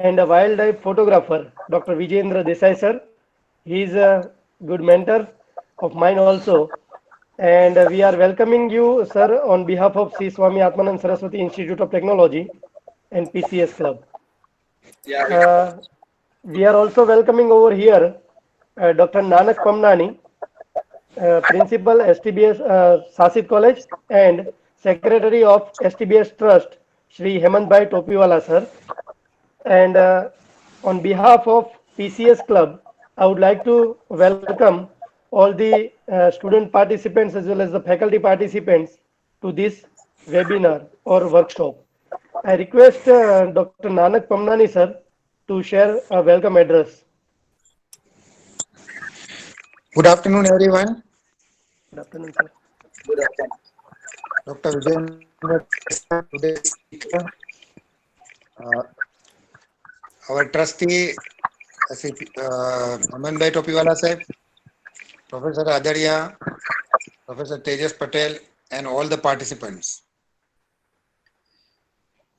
and a wildlife photographer, Dr. Vijayendra Desai sir. He is a good mentor of mine also. And we are welcoming you, sir, on behalf of Sri Swami Atmanand Saraswati Institute of Technology and PCS Club. Uh, we are also welcoming over here Dr. Nanak Pamnani, Principal STBS Sasit College and Secretary of STBS Trust, Shri Hemant Bhai Topiwala sir. And on behalf of PCS Club, I would like to welcome all the student participants as well as the faculty participants to this webinar or workshop. I request Dr. Nanak Pamnani sir to share a welcome address. Good afternoon, everyone. Good afternoon, sir. Dr. Vijayendra Desai, today's speaker. Uh, our trustee, Amanbhai Topiwala Sahib, Professor Adaria, Professor Tejas Patel, and all the participants.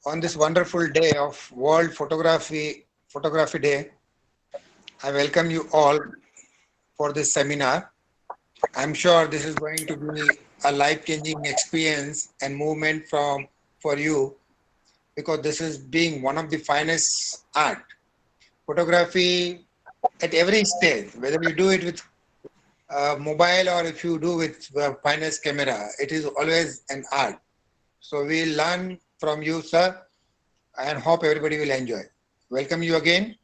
On this wonderful day of World Photography Day, I welcome you all for this seminar. I'm sure this is going to be a life-changing experience and movement for you, because this is being one of the finest art. Photography at every stage, whether you do it with mobile or if you do with the finest camera, it is always an art. So we'll learn from you, sir, and hope everybody will enjoy. Welcome you again.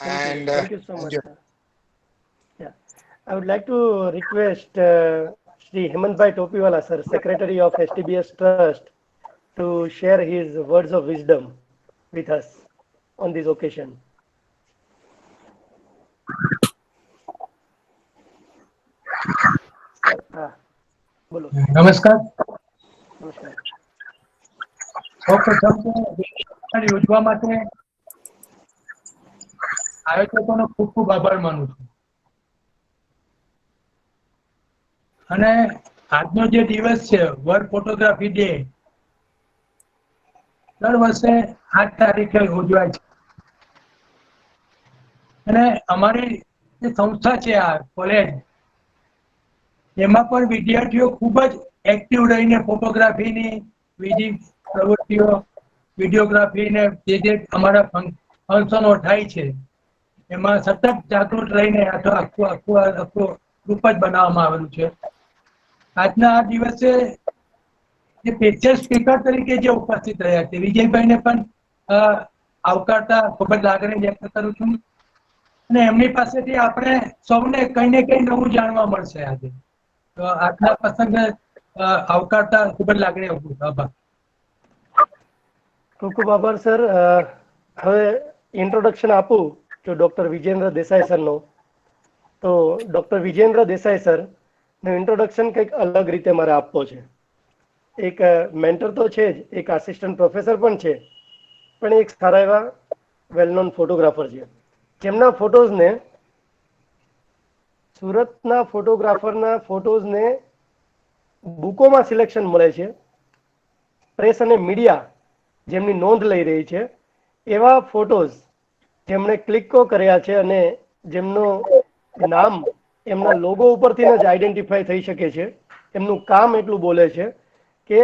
And Thank you so much, enjoy. sir. Yeah, I would like to request Shri Hemant Bhai Topiwala sir, Secretary of STBS Trust, to share his words of wisdom with us on this occasion. હા, બોલો. નમસ્કાર. નમસ્કાર. સૌપ્રથમ તો યોજવા માટે આયોજકોનો ખૂબ ખૂબ આભાર માનું છું. અને આજનો જે દિવસ છે વર્લ્ડ ફોટોગ્રાફી ડે, દર વર્ષે 8 તારીખે ઉજવાય છે. અને અમારી જે સંસ્થા છે આ કોલેજ, એમાં પણ વિદ્યાર્થીઓ ખૂબ જ એક્ટિવ રહીને ફોટોગ્રાફીની બીજી પ્રવૃત્તિઓ, વિડીયોગ્રાફી ને જે અમારા ફંક્શનો થાય છે એમાં સતત જાગૃત રહીને આખું ગ્રુપ જ બનાવવામાં આવેલું છે. આજના આ દિવસે જે સ્પેશિયલ સ્પીકર તરીકે જે ઉપસ્થિત રહ્યા છે વિજયભાઈને પણ આવકારતા ખૂબ જ લાગણી વ્યક્ત કરું છું. અને એમની પાસેથી આપણે સૌને કંઈ ને કંઈ નવું જાણવા મળશે આજે. તો આજના પ્રસંગે આવકારતા ખૂબ જ લાગણી આભાર. ખૂબ ખૂબ આભાર સર. હવે ઇન્ટ્રોડક્શન આપું તો ડૉક્ટર વિજેન્દ્ર દેસાઈ સરનો. તો ડૉક્ટર વિજેન્દ્ર દેસાઈ સરનું ઇન્ટ્રોડક્શન કંઈક અલગ રીતે મારે આપવો છે. એક મેન્ટર તો છે જ, એક આસિસ્ટન્ટ પ્રોફેસર પણ છે, પણ એક સારા એવા વેલ નોન ફોટોગ્રાફર છે, જેમના ફોટોઝને સુરતના ફોટોગ્રાફરના ફોટોઝને બુકોમાં સિલેક્શન મળે છે. પ્રેસ અને મીડિયા જેમની નોંધ લઈ રહી છે, એવા ફોટોઝ જેમણે ક્લિકો કર્યા છે અને જેમનું નામ એમના લોગો ઉપરથી જ આઈડેન્ટિફાઈ થઈ શકે છે. એમનું કામ એટલું બોલે છે કે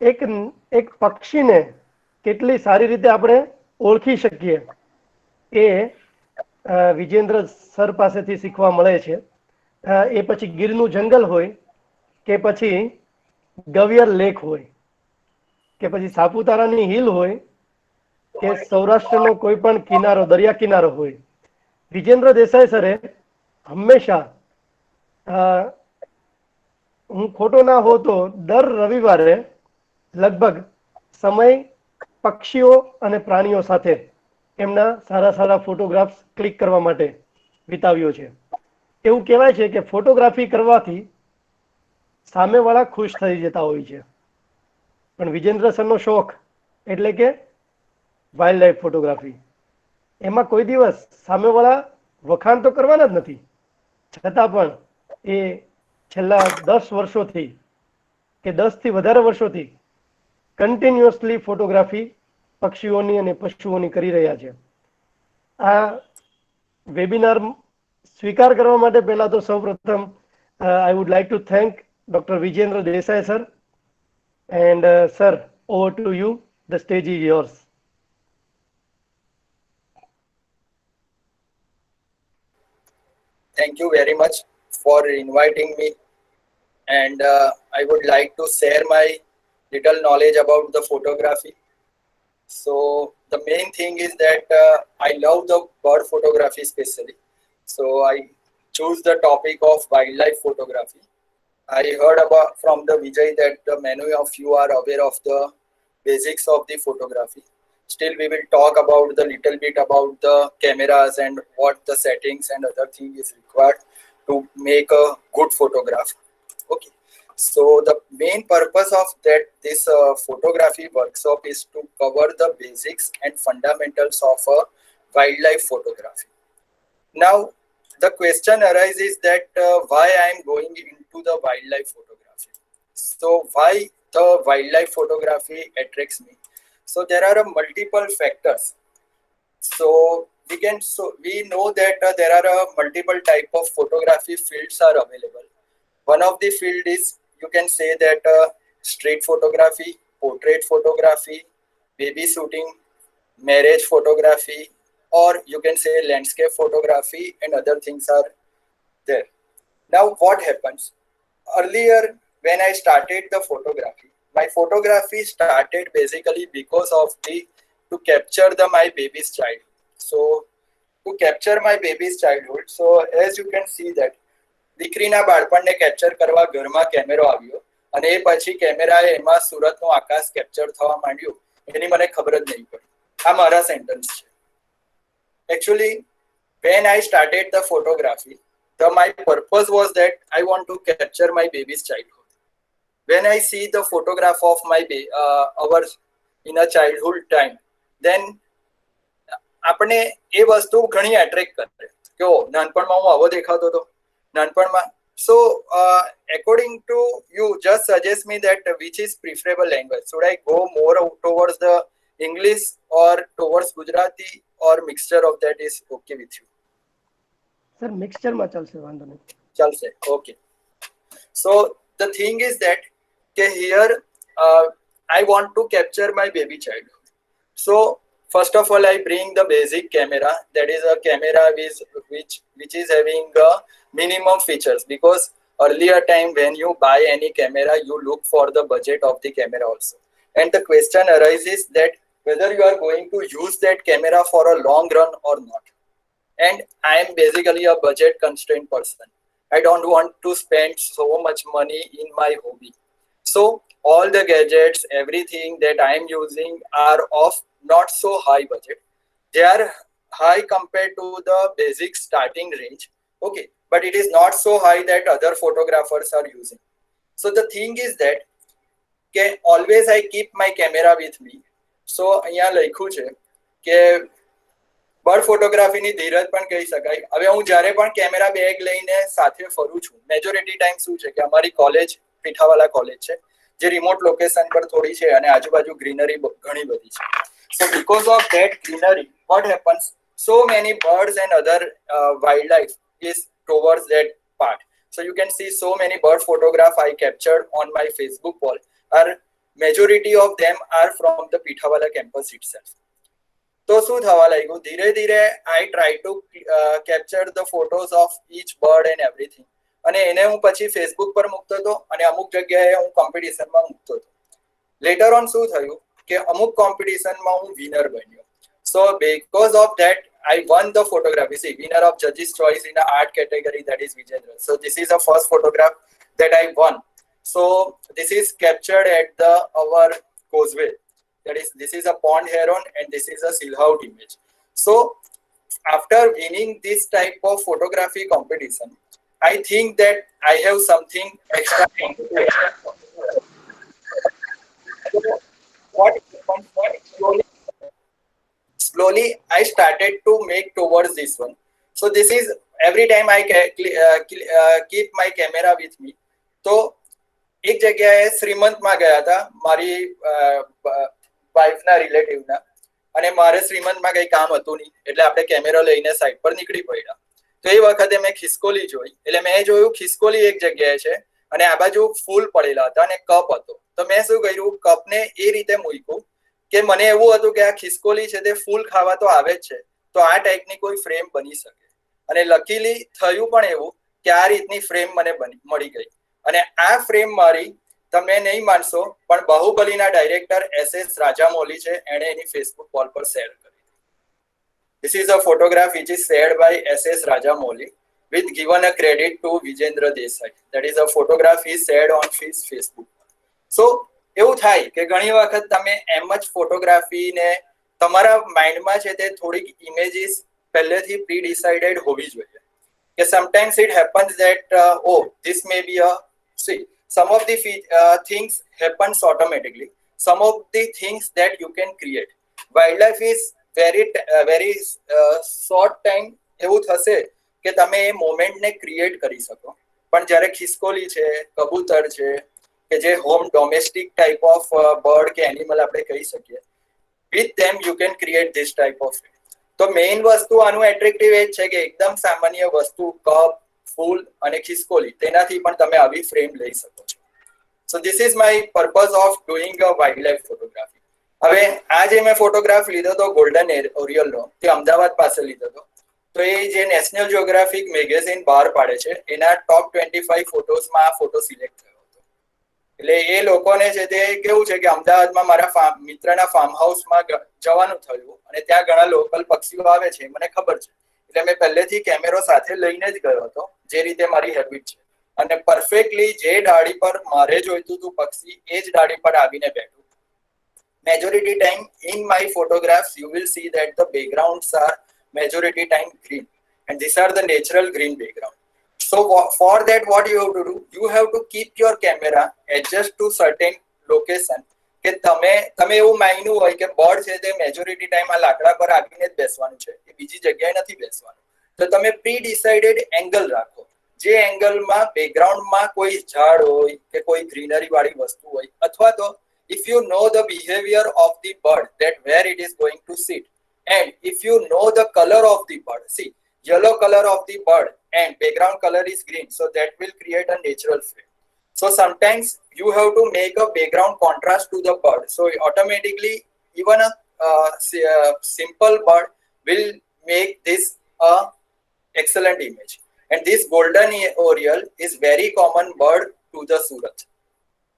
એક પક્ષીને કેટલી સારી રીતે આપણે ઓળખી શકીએ એ વિજેન્દ્ર સર પાસેથી શીખવા મળે છે. એ પછી ગીરનું જંગલ હોય કે પછી ગવિયર લેક હોય કે પછી સાપુતારાની હિલ હોય કે સૌરાષ્ટ્રનો કોઈ પણ કિનારો, દરિયા કિનારો હોય, વિજેન્દ્ર દેસાઈ સરે હંમેશા, હું ખોટો ના હોતો, દર રવિવારે લગભગ સમય પક્ષીઓ અને પ્રાણીઓ સાથે એમના સારા સારા ફોટોગ્રાફ્સ ક્લિક કરવા માટે વિતાવ્યો છે. એવું કહેવાય છે કે ફોટોગ્રાફી કરવાથી સામેવાળા ખુશ થઈ જતા હોય છે, પણ વિજેન્દ્ર સરનો શોખ એટલે કે વાઇલ્ડ લાઈફ ફોટોગ્રાફી. એમાં કોઈ દિવસ સામેવાળા વખાણ તો કરવાના જ નથી, છતાં પણ એ છેલ્લા 10 વર્ષોથી કે 10થી વધારે વર્ષોથી કન્ટિન્યુઅસલી ફોટોગ્રાફી પક્ષીઓની અને પશુઓની કરી રહ્યા છે. આ વેબિનાર સ્વીકાર કરવા માટે પહેલા તો સૌપ્રથમ I would like to thank Dr. Vijendra Desai sir, and sir, over to you, the stage is yours. Thank you very much for inviting me, and I would like to share my little knowledge about the photography. So the main thing is that I love the bird photography especially. So I choose the topic of wildlife photography. I heard about from the Vijay that many of you are aware of the basics of the photography. Still, we will talk about the little bit about the cameras and what the settings and other thing is required to make a good photograph. Okay. So the main purpose of that this photography workshop is to cover the basics and fundamentals of a wildlife photography. Now, the question arises that why I am going into the wildlife photography. So why the wildlife photography attracts me? So there are multiple factors. So we know that there are multiple type of photography fields are available. One of the field is, you can say that street photography, portrait photography, baby shooting, marriage photography, or you can say landscape photography, and other things are there. Now what happens? Earlier when I started the photography, my photography started basically because of to capture my baby's childhood. So to capture my baby's childhood, so as you can see that દીકરીના બાળપણને capture કરવા ઘરમાં કેમેરો આવ્યો અને એ પછી કેમેરાએ એમાં સુરતનું આકાશ capture થવા માંડ્યું એની મને ખબર જ નહીં પડી. આ મારા સેન્ટેન્સ છે. Actually, when I started the photography, my purpose was that I want to capture my baby's childhood. When I see the photograph of my our in a childhood time, then આપણે એ વસ્તુ ઘણી attract કરે કે ઓ નાનપણમાં હું આવો દેખાતો હતો નાનપણમાં. So according to you, just suggest me that which is preferable language. Should I go more towards the English or towards Gujarati, or mixture of that is okay with you? Sir, mixture માં ચાલશે, વાંધો નહીં. ચાલશે, okay. So the thing is that here I want to capture my baby childhood. So first of all, I bring the basic camera. That is a camera which is having minimum features, because earlier time when you buy any camera, you look for the budget of the camera also. And the question arises that whether you are going to use that camera for a long run or not. And I am basically a budget constrained person. I don't want to spend so much money in my hobby. So all the gadgets, everything that I am using are of not so high budget. They are high compared to the basic starting range. Okay, but it is not so high that other photographers are using. So the thing is that always I keep my camera with me. So અહીંયા લખ્યું છે કે bird ફોટોગ્રાફીની ધીરજ પણ કહી શકાય. હવે હું જ્યારે પણ કેમેરા બેગ લઈને સાથે ફરું છું, મેજોરિટી ટાઈમ શું છે કે અમારી કોલેજ પીઠાવાલા કોલેજ છે, જે રિમોટ લોકેશન પર થોડી છે અને આજુબાજુ ગ્રીનરી ઘણી બધી છે. So because of that greenery, what happens? So many birds and other wildlife is towards that part. So you can see so many bird photograph I captured on my Facebook wall. Majority of them are from the Pithawala campus itself. તો શું થવા લાગ્યું, ધીરે ધીરે I try to capture the photos of each bird and everything, અને એને હું પછી ફેસબુક પર મૂકતો હતો અને અમુક જગ્યાએ હું કોમ્પિટિશનમાં મૂકતો હતો. લેટર ઓન શું થયું કે અમુક કોમ્પિટિશનમાં હું વિનર બન્યો. So because of that, I won the photography. See, winner of judges choice in the art category, that is Vijendra. So this is the first photograph that I won. So this is captured at our causeway. That is, this is a pond heron and this is a silhouette image. So after winning this type of photography competition, I think that I have something extra. What slowly I started to make towards this one. So this is every time I keep my camera with me. So એક જગ્યાએ શ્રીમંતમાં ગયા હતા મારી વાઇફના રિલેટિવના. અને મારે શ્રીમંતમાં કંઈ કામ હતું નહીં એટલે આપણે કેમેરો લઈને સાઈડ પર નીકળી પડ્યા. તો એ વખતે મેં ખિસકોલી જોઈ, એટલે મેં જોયું ખિસકોલી એક જગ્યાએ છે અને આ બાજુ ફૂલ પડેલા હતા અને કપ હતો. તો મેં શું કર્યું, કપને એ રીતે મૂક્યું કે મને એવું હતું કે આ ખિસકોલી છે તે ફૂલ ખાવા તો આવે જ છે, તો આ ટાઈપની કોઈ ફ્રેમ બની શકે. અને લકીલી થયું પણ એવું કે આ રીતની ફ્રેમ મને મળી ગઈ. અને આ ફ્રેમ મારી, તમે નહીં માનશો, પણ બાહુબલીના ડાયરેક્ટર SS રાજામૌલી છે, એણે એની ફેસબુક વોલ પર શેર કરી. This is a photograph which is shared by SS Rajamouli with given a credit to Vijendra Desai. That is a photograph he shared on his Facebook. So એવું થાય કે ઘણી વખત તમે એમ જ ફોટોગ્રાફીને તમારા માઇન્ડમાં છે તે થોડીક ઇમેજીસ પહેલેથી પ્રી ડિસાઇડેડ હોવી જોઈએ. કે sometimes it happens that this may be a some of the things happens automatically. Some of the things that you can create. Wildlife is very short time એવું થશે કે તમે એ મોમેન્ટને ક્રિએટ કરી શકો. પણ જ્યારે ખિસકોલી છે, કબૂતર છે, કે જે home domestic type of bird કે એનિમલ આપણે કહી શકીએ, with them you can create this type of. તો મેઇન વસ્તુ આનું એટ્રેક્ટિવ એ જ છે કે એકદમ સામાન્ય વસ્તુ, કપ, ફૂલ અને ખિસકોલી, તેનાથી પણ તમે આવી ફ્રેમ લઈ શકો છો. સો this is my purpose of doing a wild life photography. હવે આ જે મેં ફોટોગ્રાફ લીધો હતો ગોલ્ડન ઓરિયલનો, તે અમદાવાદ પાસે લીધો હતો. તો એ જે નેશનલ જિયોગ્રાફિક મેગેઝિન બહાર પાડે છે એના ટોપ 25 ફોટોઝમાં આ ફોટો સિલેક્ટ થયો હતો. એટલે એ લોકોને છે તે કેવું છે કે અમદાવાદમાં મારા મિત્રના ફાર્મ હાઉસમાં જવાનું થયું અને ત્યાં ઘણા લોકલ પક્ષીઓ આવે છે, મને ખબર છે. એટલે મેં પહેલેથી કેમેરો સાથે લઈને જ ગયો હતો, જે રીતે મારી હેબિટ છે. અને પરફેક્ટલી જે ડાળી પર મારે જોઈતું હતું પક્ષી, એ જ ડાળી પર આવીને બેઠું. Majority time in my photographs you will see that the backgrounds are majority time green, and these are the natural green background. So for that what you have to do, you have to keep your camera adjust to certain location. કે તમે એવું માન્યું હોય કે bird છે તે majority time આ લાકડા પર આવીને જ બેસવાનું છે, એ બીજી જગ્યાએ નથી બેસવાનું, તો તમે પ્રી ડિસાઇડેડ એંગલ રાખો, જે એંગલમાં બેકગ્રાઉન્ડમાં કોઈ ઝાડ હોય કે કોઈ ગ્રીનરી વાળી વસ્તુ હોય, અથવા તો if you know the behavior of the bird, that where it is going to sit, and if you know the color of the bird, see yellow color of the bird and background color is green, so that will create a natural frame. So sometimes you have to make a background contrast to the bird, so automatically even a simple bird will make this a excellent image. And this golden oriole is very common bird to the Surat.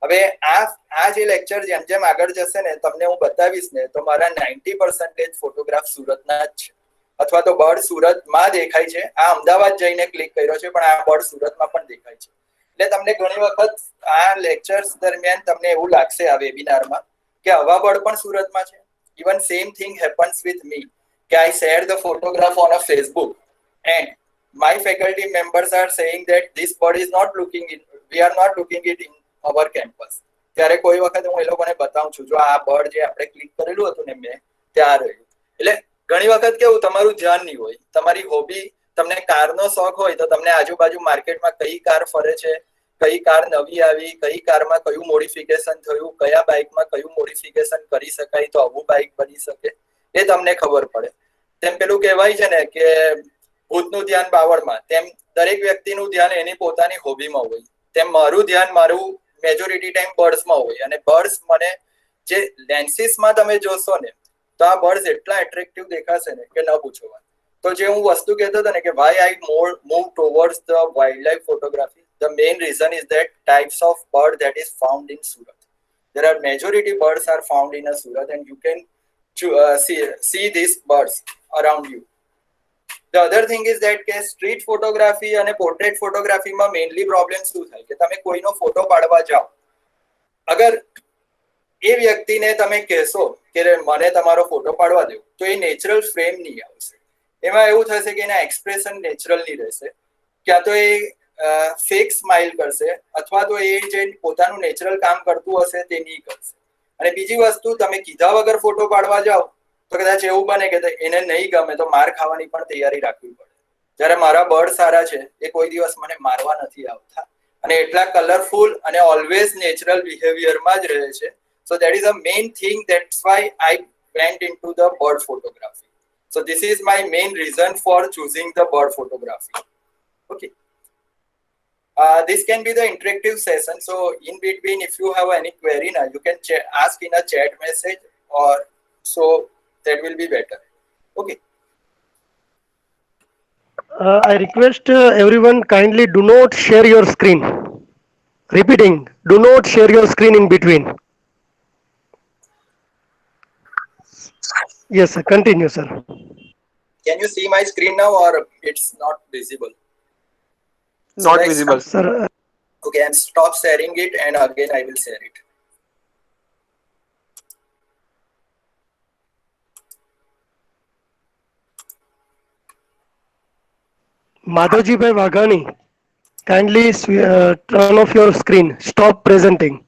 હવે આ જે lecture જેમ જેમ આગળ જશે ને તમને હું બતાવીશ ને, તો મારા 90% ફોટોગ્રાફ સુરતના જ છે, અથવા તો બર્ડ સુરતમાં દેખાય છે. આ અમદાવાદ જઈને ક્લિક કર્યો છે, પણ આ બર્ડ સુરતમાં પણ દેખાય છે. એટલે તમને ઘણી વખત આ લેક્ચર્સ દરમિયાન તમને એવું લાગશે આ વેબિનારમાં કે આવા બર્ડ પણ સુરતમાં છે. Even same thing happens with me કે I share the photograph on a Facebook and my faculty members are saying that this bird is not looking in, we are not looking it in our campus. ત્યારે કોઈ વખત હું એ લોકોને બતાવું છું, જો આ બર્ડ જે આપણે ક્લિક કરેલું હતું ને મેં, ત્યાં રહ્યું. એટલે ઘણી વખત કેવું, તમારું ધ્યાન નહીં હોય, તમારી હોબી, તમને કારનો શોખ હોય તો તમને આજુબાજુ માર્કેટમાં કઈ કાર ફરે છે, કઈ કાર નવી આવી, કઈ કારમાં કયું મોડિફિકેશન થયું, કયા બાઇકમાં કયું મોડિફિકેશન કરી શકાય તો આવું બાઇક બની શકે, એ તમને ખબર પડે. તેમ પેલું કહેવાય છે ને કે ભૂતનું ધ્યાન બાવળમાં, તેમ દરેક વ્યક્તિનું ધ્યાન એની પોતાની હોબીમાં હોય. તેમ મારું ધ્યાન મારું મેજોરિટી ટાઈમ બર્ડ્સમાં હોય. અને બર્ડ્સ મને જે લેન્સીસમાં તમે જોશો ને, તો આ બર્ડ્સ એટલા એટ્રેક્ટિવ દેખાશે ને કે ન પૂછો વાત. તો જે હું વસ્તુ કહેતો હતો ને કે why I move towards the wildlife photography, the main reason is that types of bird that is found in Surat. There are majority birds are found in a Surat, and you can see these birds around you. The other thing is that કે street photography અને portrait ફોટોગ્રાફીમાં mainly problem શું થાય કે તમે કોઈનો photo પાડવા જાઓ, અગર એ વ્યક્તિને તમે કહેશો કે મને તમારો ફોટો પાડવા દો, તો એ નેચરલ ફ્રેમ નહીં આવશે. એમાં એવું થશે કે એના એક્સપ્રેશન નેચરલ નહીં રહેશે, ક્યાં તો એ ફેક સ્માઇલ કરશે, અથવા તો એ જે પોતાનું નેચરલ કામ કરતું હશે તે નહીં કરશે. અને બીજી વસ્તુ, તમે કીધા વગર ફોટો પાડવા જાઓ તો કદાચ એવું બને કે એને નહીં ગમે તો માર ખાવાની પણ તૈયારી રાખવી પડે. જ્યારે મારા બર્ડ સારા છે, એ કોઈ દિવસ મને મારવા નથી આવતા અને એટલા કલરફુલ અને ઓલવેઝ નેચરલ બિહેવિયરમાં જ રહે છે. So that is a main thing, that's why I went into the bird photography. So this is my main reason for choosing the bird photography. Okay. This can be the interactive session. So in between, if you have any query now, you can ask in a chat message, or so that will be better. Okay. I request everyone kindly do not share your screen. Repeating, do not share your screen in between. Yes, sir. Continue, sir. Can you see my screen now, or it's not visible? Should Not I visible. Sir, Okay, and stop sharing it, and again I will share it. Madhavji Bhai Waghani, kindly turn off your screen. Stop presenting.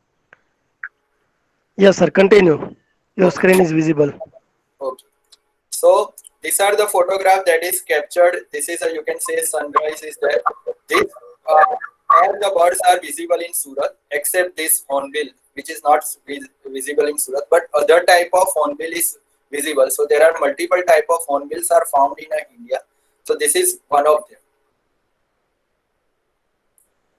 Yes, sir. Continue. Your screen is visible. Okay. So these are the photograph that is captured. This is a, you can say, sunrise is there. This all the birds are visible in Surat except this hornbill, which is not visible in Surat, but other type of hornbill is visible. So there are multiple type of hornbills are found in India. So this is one of them.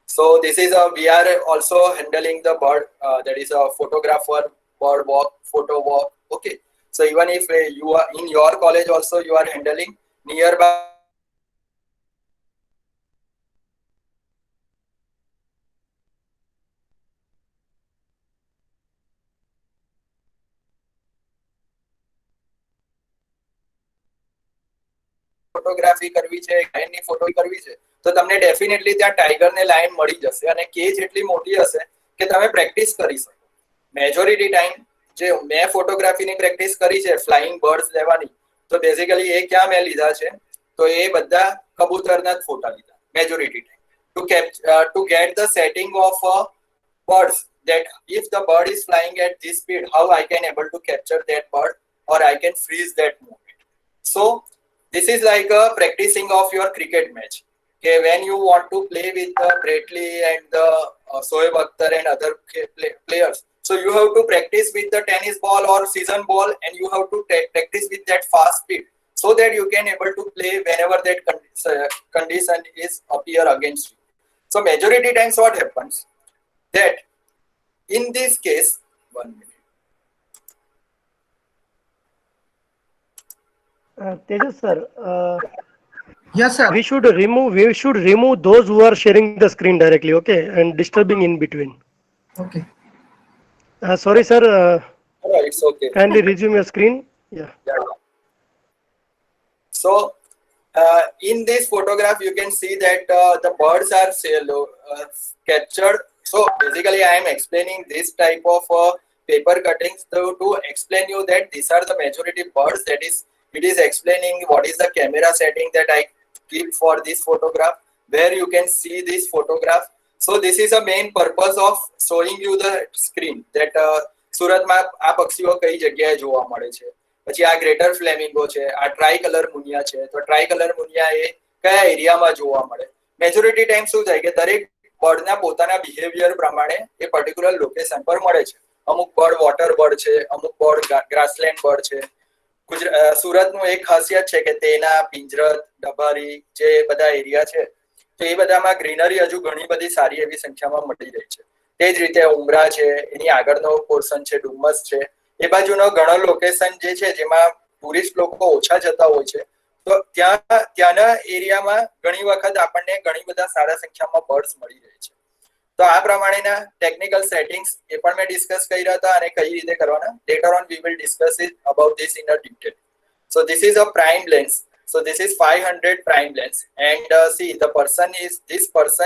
So this is a, we are also handling the bird, that is a photographer, bird walk, photo walk. Okay. So even if you are in your college also, you are handling nearby photography કરવી છે, ગાયનની photo કરવી છે, તો તમને definitely ત્યાં ટાઈગરને line મળી જશે અને કેજ એટલી મોટી હશે કે તમે પ્રેક્ટિસ કરી શકો. મેજોરિટી ટાઈમ જે મેં ફોટોગ્રાફીની પ્રેક્ટિસ કરી છે ફ્લાઇંગ બર્ડ્સ લેવાની, તો બેઝિકલી એ ક્યાં મેં લીધા છે, તો એ બધા કબૂતરના જ ફોટા લીધા majority time to get the setting of birds, that if the bird is flying at this speed, how I can able to capture that bird or I can freeze that movement. So this is like a practicing of your cricket match. Okay, when you want to play with Brett Lee and the Shoaib Akhtar and other players, so you have to practice with the tennis ball or season ball, and you have to practice with that fast speed so that you can able to play whenever that condition is appear against you. So majority times what happens, that in this case, 1 minute. Tejas sir, Yes, sir. we should remove those who are sharing the screen directly, okay, and disturbing in between. Okay. Sorry, sir. Oh, it's okay. Kindly resume your screen. Yeah. So in this photograph, you can see that the birds are captured. So basically, I am explaining this type of paper cuttings to explain you that these are the majority birds. That is, it is explaining what is the camera setting that I keep for this photograph, where you can see this photograph. So this is the main purpose of showing you the screen that સુરતમાં આ પક્ષીઓ કઈ જગ્યાએ જોવા મળે છે. પછી આ ગ્રેટર ફ્લેમિંગો છે, આ ટ્રાય કલર મુનિયા છે, તો ટ્રાય કલર મુનિયા એ કયા એરિયામાં જોવા મળે. મેજોરિટી ટાઈમ શું થાય કે દરેક બર્ડના પોતાના બિહેવિયર પ્રમાણે એ પર્ટિક્યુલર લોકેશન પર મળે છે. અમુક બર્ડ વોટર બર્ડ છે, અમુક બર્ડ ગ્રાસલેન્ડ બર્ડ છે. સુરતનું એક ખાસિયત છે કે તેના પિંજરત, ડભારી જે બધા એરિયા છે, તો એ બધામાં ગ્રીનરી હજુ ઘણી બધી સારી એવી સંખ્યામાં મળી રહી છે. તે જ રીતે ઉમરા છે, એની આગળનો પોર્શન છે, ડુમ્મસ છે, એ બાજુનો ઘણો લોકેશન જે છે જેમાં ટુરિસ્ટ લોકો ઓછા જતા હોય છે, તો ત્યાંના એરિયામાં ઘણી વખત આપણને ઘણી બધા સારા સંખ્યામાં બર્ડ્સ મળી રહે છે. તો આ પ્રમાણેના ટેકનિકલ સેટિંગ્સ એ પણ મેં ડિસ્કસ કર્યા હતા અને કઈ રીતે કરવાના. Letter on we will discuss it about this in a detail. So this is a prime lens. So this is 500 prime lens, and see this person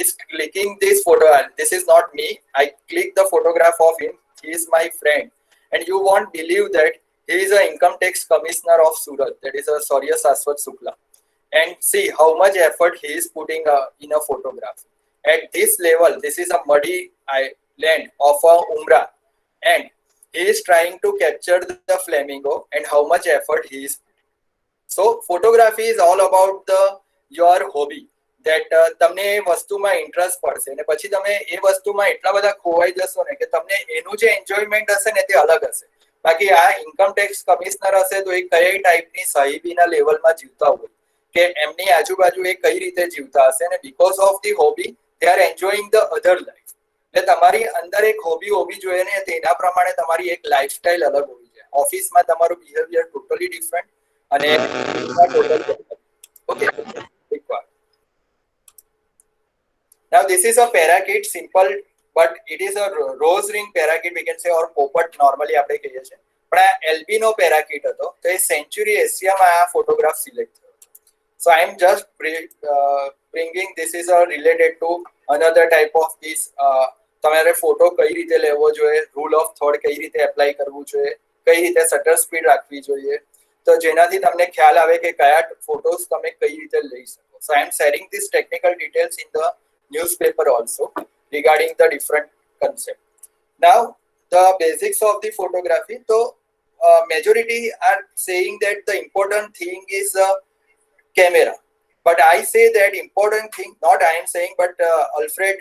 is clicking this photo. This is not me. I click the photograph of him. He is my friend, and you won't believe that he is an income tax commissioner of Surat. That is a Saurya Saswat Sukla. And see how much effort he is putting in a photograph. At this level, this is a muddy land of Umrah, and he is trying to capture the flamingo and how much effort he is putting. So photography is all about your hobby. that તમને એ વસ્તુમાં interest પડશે અને પછી તમે એ વસ્તુમાં એટલા બધા ખોવાઈ જશો ને કે તમને એનું જે એન્જોયમેન્ટ હશે ને તે અલગ હશે. બાકી આ ઇન્કમ ટેક્સ કમિશનર હશે તો એ કઈ ટાઈપની સાહિબીના લેવલમાં જીવતા હોય કે એમની આજુબાજુ એ કઈ રીતે જીવતા હશે અને because of the hobby they are enjoying the other life. એટલે તમારી અંદર એક હોબી હોવી જોઈએ ને તેના પ્રમાણે તમારી એક લાઈફસ્ટાઈલ અલગ હોવી જોઈએ. ઓફિસમાં તમારું બિહેવિયર ટોટલી ડિફરન્ટ અને okay. Now this is a parakeet, simple, but it is a rose ring parakeet we can say, or પોપટ normally આપણે કહીએ છીએ. પણ આ એલ્બિનો પેરાકીટ હતો તો એ સેન્ચુરી એશિયામાં આ ફોટોગ્રાફ સિલેક્ટ થયો. So I am just bringing this is related to another type of this તમારે ફોટો કઈ રીતે લેવો જોઈએ, રૂલ ઓફ થોટ કઈ રીતે એપ્લાય કરવું જોઈએ, કઈ રીતે શટર સ્પીડ રાખવી જોઈએ, તો જેનાથી તમને ખ્યાલ આવે કે કયા ફોટોસ તમે કઈ રીતે લઈ શકો. So I am sharing these technical details in the newspaper also regarding the different concept. Now the basics of the photography. So majority are saying that the important thing is camera, but I say that important thing, not I am saying, but Alfred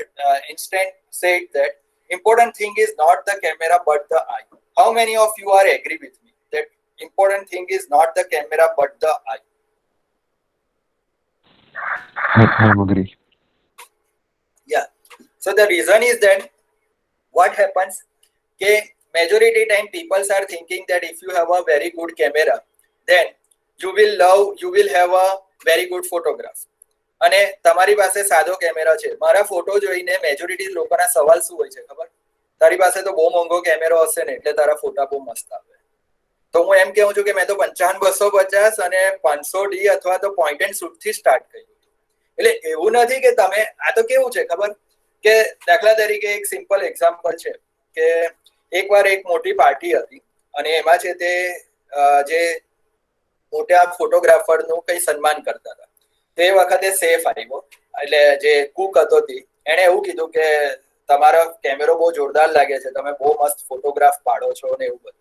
Einstein said that important thing is not the camera but the eye. How many of you are agree with me that important thing is not the camera but the eye? I agree. Yeah. So the reason is that what happens, okay, majority time people are thinking that if you have a very good camera, then you will have a very good photograph. અને તમારી પાસે સાદો camera છે. મારા photo જોઈને majority લોકોના સવાલ શું હોય છે ખબર? તારી પાસે તો બહુ મોંઘો કેમેરો હશે ને એટલે તારા ફોટા બહુ મસ્ત આવે. તો હું એમ કહું છું કે મેં તો 55-250 અને 500D અથવા તો પોઈન્ટ એન્ડ શૂટ થી સ્ટાર્ટ કર્યું. એટલે એવું નથી કે તમે આ તો કેવું છે ખબર કે દાખલા તરીકે એક સિમ્પલ એક્ઝામ્પલ છે કે એકવાર એક મોટી પાર્ટી હતી અને એમાં છે તે જે મોટા ફોટોગ્રાફરનું કંઈ સન્માન કરતા હતા. તો એ વખતે સેફ આવ્યો એટલે જે કુક હતો એણે એવું કીધું કે તમારો કેમેરો બહુ જોરદાર લાગે છે, તમે બહુ મસ્ત ફોટોગ્રાફ પાડો છો ને એવું બધું.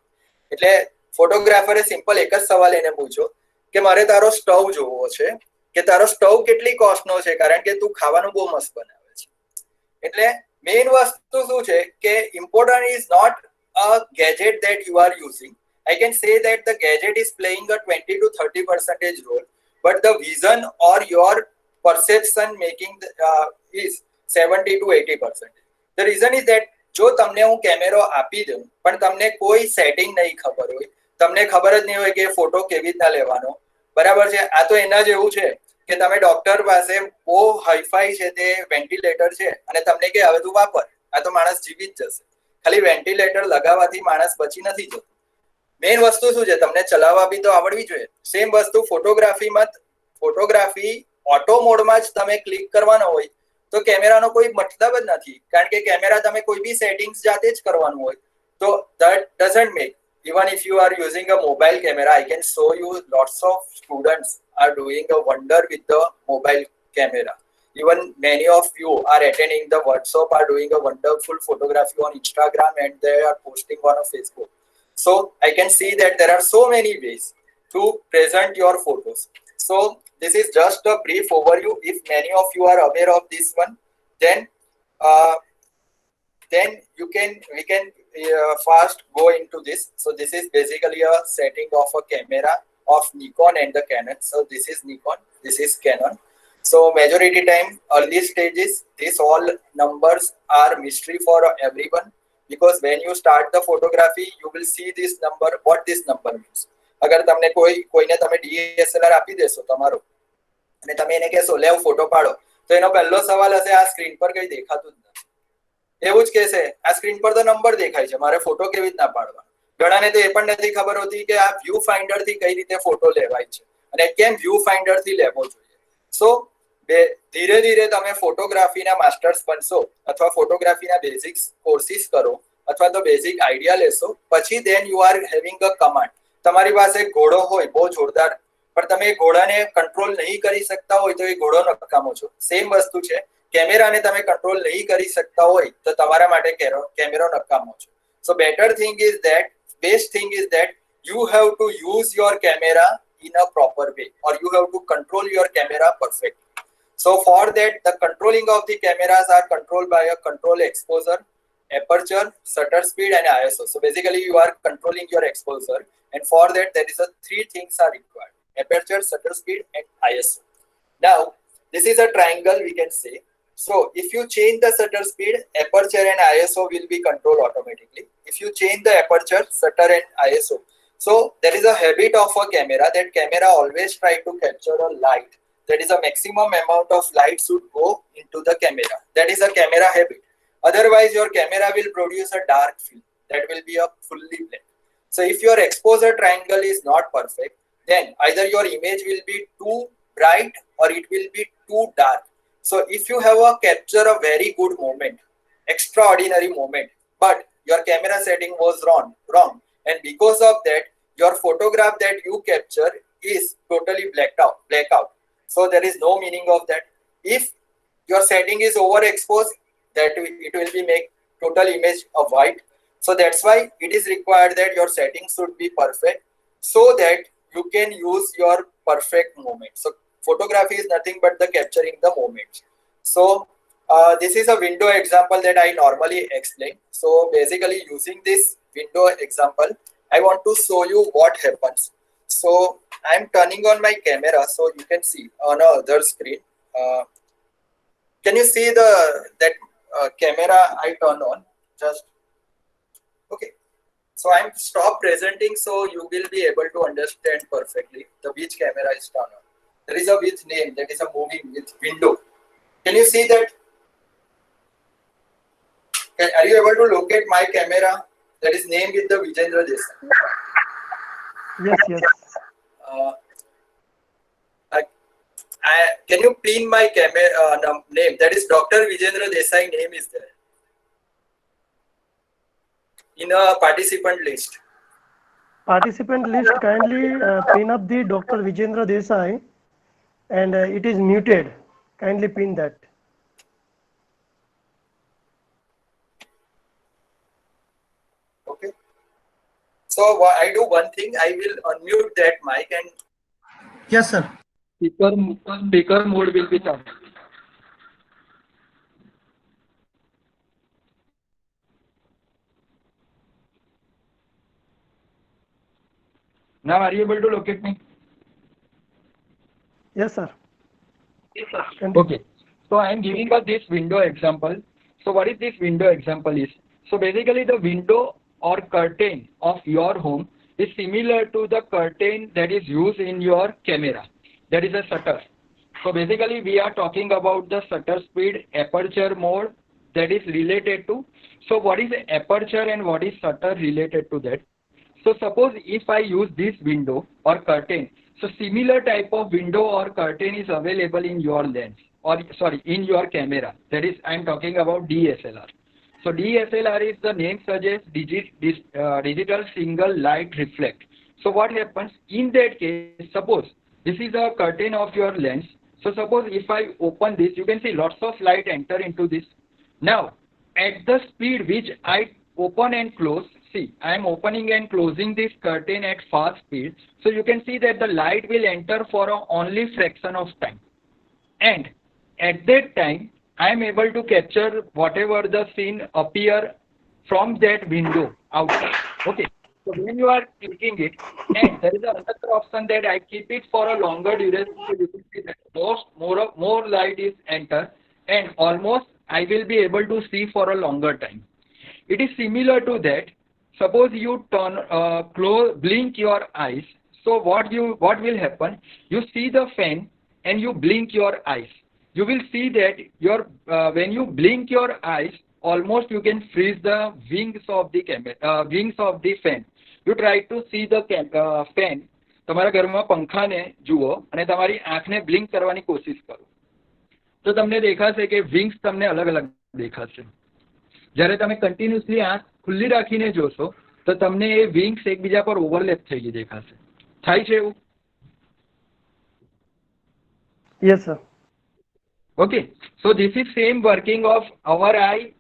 એટલે ફોટોગ્રાફરે સિમ્પલ એક જ સવાલ એને પૂછ્યો કે મારે તારો સ્ટવ જોવો છે કે તારો સ્ટવ કેટલી કોસ્ટનો છે કારણ કે તું ખાવાનું બહુ મસ્ત બનાવે છે. એટલે મેઇન વસ્તુ શું છે કે important is not a gadget that you are using. I can say that the gadget is playing a 20 to 30% role, but the vision or your perception making is 70 to 80%. The reason is that જો તમને હું કેમેરો આપી દઉં પણ તમને કોઈ setting નહીં ખબર હોય, તમને ખબર જ નહીં હોય કે ફોટો કેવી રીતના લેવાનો, બરાબર છે? આ તો એના જેવું છે કે તમે ડોક્ટર પાસે બહુ હાઈફાઈ છે તે વેન્ટિલેટર છે અને તમને કે હવે તું વાપર, આ તો માણસ જીવી જ જશે. ખાલી વેન્ટિલેટર લગાવવાથી માણસ બચી નથી જતો. મેઇન વસ્તુ શું છે, તમને ચલાવવા બી તો આવડવી જોઈએ. સેમ વસ્તુ ફોટોગ્રાફીમાં, ફોટોગ્રાફી ઓટો મોડમાં જ તમે ક્લિક કરવાનો હોય તો કેમેરાનો કોઈ મતલબ જ નથી કારણ કે કેમેરા તમે કોઈ બી સેટિંગ્સ જાતે જ કરવાનું હોય તો that doesn't make. Even if you are using a mobile camera, I can show you lots of students are doing a wonder with the mobile camera. Even many of you are attending the workshop, are doing a wonderful photography on Instagram and they are posting on a Facebook. So I can see that there are so many ways to present your photos. So this is just a brief overview. If many of you are aware of this one, then we can fast go into this. So this is basically a setting of a camera of Nikon and the Canon. So this is Nikon, this is Canon. So majority time early stages, these all numbers are mystery for everyone. Because when you start the photography, you will see this number, what this number means. અગર તમને કોઈને તમે DSLR આપી દેશો તમારો અને તમે એને કહેશો લેવ ફોટો પાડો તો એનો પહેલો સવાલ હશે આ સ્ક્રીન પર કઈ દેખાતું જ નથી. એવું જ કહેશે આ સ્ક્રીન પર તો નંબર દેખાય છે, મારે ફોટો કેવી રીતના પાડવાનો. ઘણાને તો એ પણ નથી ખબર હોતી કે આ વ્યૂ ફાઇન્ડર થી કઈ રીતે ફોટો લેવાય છે અને કેમ વ્યૂ ફાઇન્ડર થી લેવો જોઈએ. સો ધીરે ધીરે તમે ફોટોગ્રાફીના માસ્ટર્સ બનશો અથવા ફોટોગ્રાફીના બેઝિક્સ કોર્સિસ કરો અથવા તો બેઝિક આઈડિયા લેશો પછી then you are having a command. તમારી પાસે ઘોડો હોય બહુ જોરદાર પણ તમે એ ઘોડાને કંટ્રોલ નહીં કરી શકતા હોય તો એ ઘોડો નકામો છો. સેમ વસ્તુ છે, કેમેરાને તમે કંટ્રોલ નહીં કરી શકતા હોય તો તમારા માટે કેમેરો નકામો છો. So better thing is that, best thing is that you have to use your camera in a proper way or you have to control your camera perfectly. So for that, the controlling of the cameras are controlled by a control exposure, aperture, shutter speed, and ISO. So basically, you are controlling your exposure, and for that, there is a three things are required: aperture, shutter speed, and ISO. Now, this is a triangle, we can say. So if you change the shutter speed, aperture and ISO will be controlled automatically. If you change the aperture, shutter and ISO, so there is a habit of a camera that camera always try to capture a light. That is a maximum amount of light should go into the camera. That is a camera habit. Otherwise, your camera will produce a dark film. That will be a fully black. So if your exposure triangle is not perfect, then either your image will be too bright or it will be too dark. So if you have a capture a very good moment, extraordinary moment, but your camera setting was wrong, and because of that, your photograph that you capture is totally blackout. So there is no meaning of that. If your setting is overexposed, that it will be make total image of white. So that's why it is required that your settings should be perfect so that you can use your perfect moment. So photography is nothing but the capturing the moment. So this is a window example that I normally explain. So basically using this window example, I want to show you what happens. So I'm turning on my camera so you can see on another screen. Can you see that camera I turn on? Just okay. So I'm stop presenting so you will be able to understand perfectly the which camera is turned on. There is a with name, that is a moving with window. Can you see that? Are you able to locate my camera? That is named with the Vijendra Desai. Yes. Can you pin my camera name? That is Dr. Vijendra Desai name is there in a participant list. Participant list, kindly pin up the Dr. Vijendra Desai, and it is muted. Kindly pin that. Okay. So I do one thing. I will unmute that mic and Yes, sir. Speaker mode will be on. Now, are you able to locate me? Yes, sir. Okay. So I am giving us this window example. So what is this window example is? So basically the window or curtain of your home is similar to the curtain that is used in your camera. That is a shutter. So basically we are talking about the shutter speed, aperture mode that is related to. So what is the aperture and what is shutter related to that? So suppose if I use this window or curtain, so similar type of window or curtain is available in your lens or sorry in your camera. That is I am talking about DSLR. So DSLR is the name suggests digital single light reflect. So what happens in that case? Suppose this is a curtain of your lens. So suppose if I open this, you can see lots of light enter into this. Now at the speed which I open and close, see I am opening and closing this curtain at fast speed. So you can see that the light will enter for a only fraction of time. And at that time, I am able to capture whatever the scene appear from that window outside. Okay. So when you are clicking it, and there is another option that I keep it for a longer duration, so you can see that more light is enter, and almost I will be able to see for a longer time. It is similar to that. Suppose you blink your eyes. So what will happen? You see the fan and you blink your eyes. You will see that when you blink your eyes, almost you can freeze the wings of the fan. You try to see the fan. તમારા ઘરમાં પંખાને જુઓ અને તમારી આંખને blink કરવાની કોશિશ કરો તો તમને દેખાશે કે વિંગ્સ તમને અલગ અલગ દેખાશે. જ્યારે તમે કન્ટિન્યુઅસલી આંખ ખુલ્લી રાખીને જોશો તો તમને એ વિંગ્સ એકબીજા પર ઓવરલેપ થયેલી દેખાશે. થાય છે એવું? Yes, sir. Okay, so this is same working of our eye,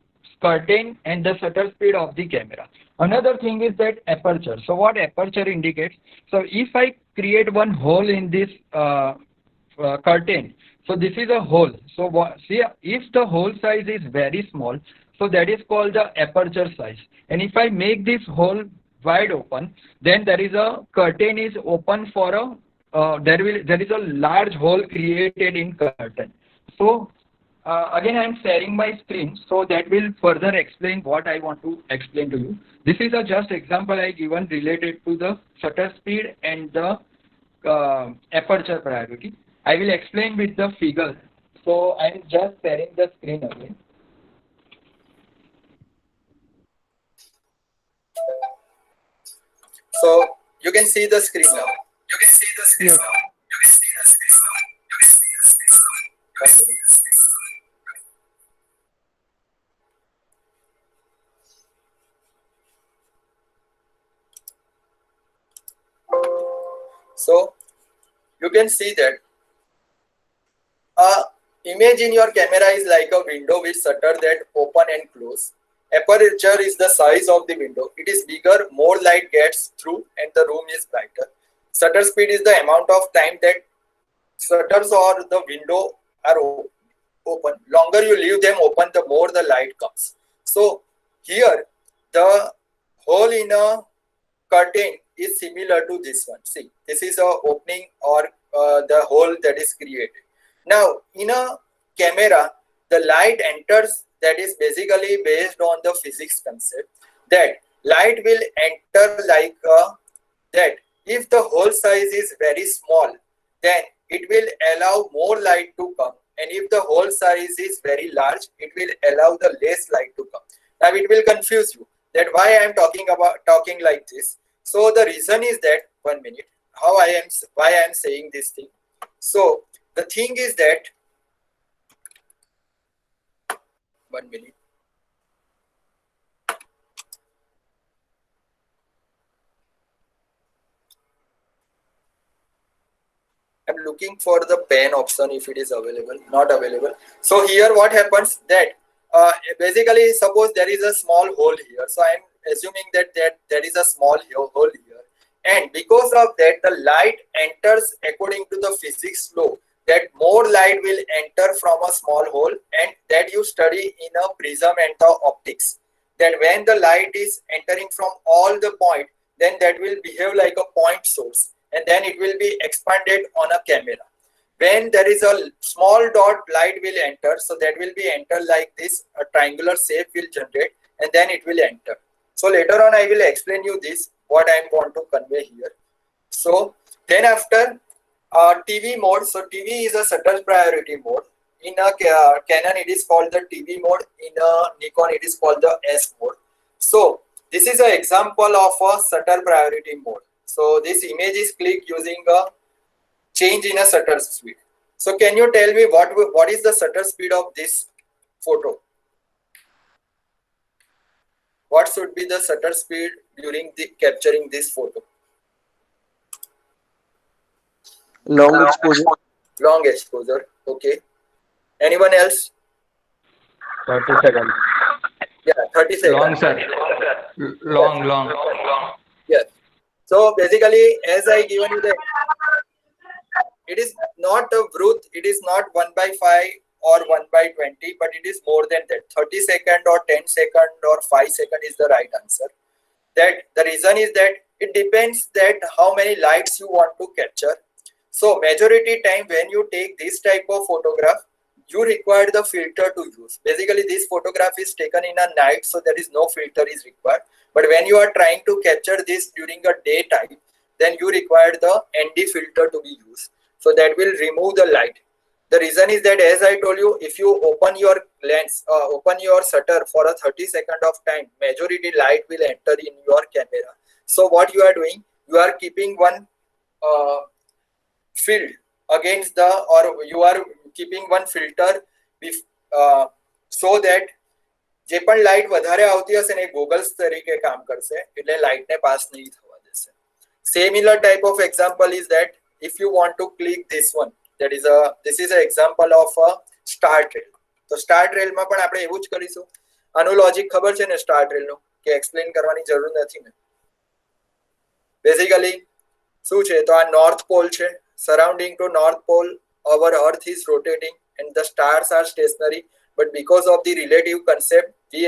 curtain and the shutter speed of the camera. Another thing is that aperture. So what aperture indicates? So if I create one hole in this curtain. So this is a hole. So see, if the hole size is very small, so that is called the aperture size. And if I make this hole wide open, then there is a curtain is open for a there is a large hole created in curtain. So again, I am sharing my screen, so that will further explain what I want to explain to you. This is a just example I given related to the shutter speed and the aperture priority. I will explain with the figure. So I am just sharing the screen again. So you can see the screen now. You can see the screen now. You can see the screen now. You can see the screen now. 1 minute. So you can see that image in your camera is like a window with shutter that open and close. Aperture is the size of the window. It is bigger, more light gets through, and the room is brighter. Shutter speed is the amount of time that shutters or the window are open. Longer you leave them open, the more the light comes. So here the hole in a curtain is similar to this one. See, this is a opening or the hole that is created. Now in a camera, the light enters. That is basically based on the physics concept that light will enter like that. If the hole size is very small, then it will allow more light to come, and if the hole size is very large, it will allow the less light to come. Now it will confuse you that why I am talking like this. So the reason is that, 1 minute, why I am saying this thing. So the thing is that, 1 minute. I'm looking for the pen option if it is available. Not available. So here what happens that basically suppose there is a small hole here. So I'm assuming that there is a small hole here. And because of that, the light enters according to the physics law, that more light will enter from a small hole, and that you study in a prism and the optics. That when the light is entering from all the point, then that will behave like a point source, and then it will be expanded on a camera. When there is a small dot, light will enter, so that will be enter like this, a triangular shape will generate, and then it will enter. So later on I will explain you this, what I want to convey here. So then after TV mode, so TV is a shutter priority mode. In a Canon it is called the TV mode, in a Nikon it is called the S mode. So this is an example of a shutter priority mode. So this image is clicked using a change in a shutter speed. So can you tell me what is the shutter speed of this photo? What should be the shutter speed during capturing this photo? Long exposure. Long exposure. Okay. Anyone else? 30 seconds. Yeah, 30 seconds. Long, sir. Long. Yes. So basically, as I given you it is not a Vruth, it is not 1/5 or 1/20, but it is more than that. 30 second or 10 second or 5 second is the right answer. That the reason is that it depends that how many lights you want to capture. So majority time when you take this type of photograph, you require the filter to use. Basically this photograph is taken in a night, so there is no filter is required. But when you are trying to capture this during a daytime, then you require the ND filter to be used. So that will remove the light. The reason is that, as I told you, if you open your lens, open your shutter for a 30 second of time, majority light will enter in your camera. So what you are doing, you are keeping one field against the, or you are keeping one filter with, so that જે પણ light વધારે આવતી હશે ને એ goggles તરીકે કામ કરશે, એટલે લાઇટને પાસ નહીં થવા દેશે. Similar type of example is that if you want to click this one, this is an example of a star trail. તો સ્ટાર ટ્રેલમાં પણ આપણે એવું જ કરીશું. આનું લોજિક ખબર છે ને સ્ટાર ટ્રેલનું, કે એક્સપ્લેન કરવાની જરૂર નથી ને. બેઝિકલી શું છે, તો આ નોર્થ પોલ છે, surrounding to north pole our earth is rotating and the stars are stationary, but because of the relative concept, we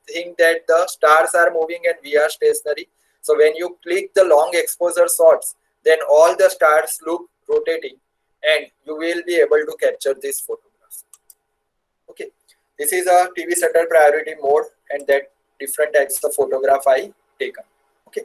think that the stars are moving and we are stationary. So when you click the long exposure shots, then all the stars look rotating and you will be able to capture this photograph. Okay, this is a TV shutter priority mode, and that different types of photograph I taken. Okay,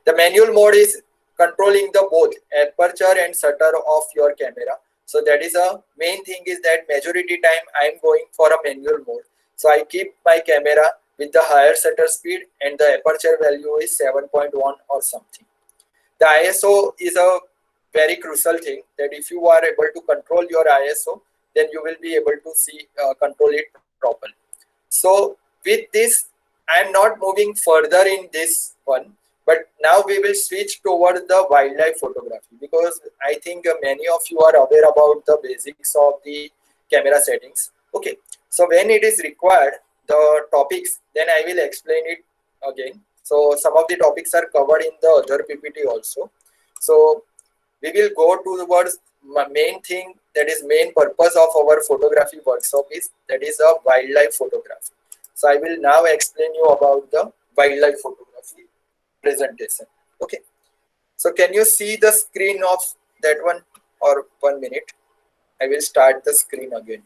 the manual mode is controlling the both aperture and shutter of your camera. So that is a main thing, is that majority time I am going for a manual mode. So I keep my camera with the higher shutter speed and the aperture value is 7.1 or something. The ISO is a very crucial thing, that if you are able to control your ISO, then you will be able to see control it properly. So with this, I am not moving further in this one, but now we will switch toward the wildlife photography, because I think many of you are aware about the basics of the camera settings. Okay, so when it is required, the topics, then I will explain it again. So some of the topics are covered in the other PPT also. So we will go towards main thing, that is main purpose of our photography workshop, is that is a wildlife photography. So I will now explain you about the wildlife photography presentation. Okay, so can you see the screen of that one, or 1 minute? I will start the screen again.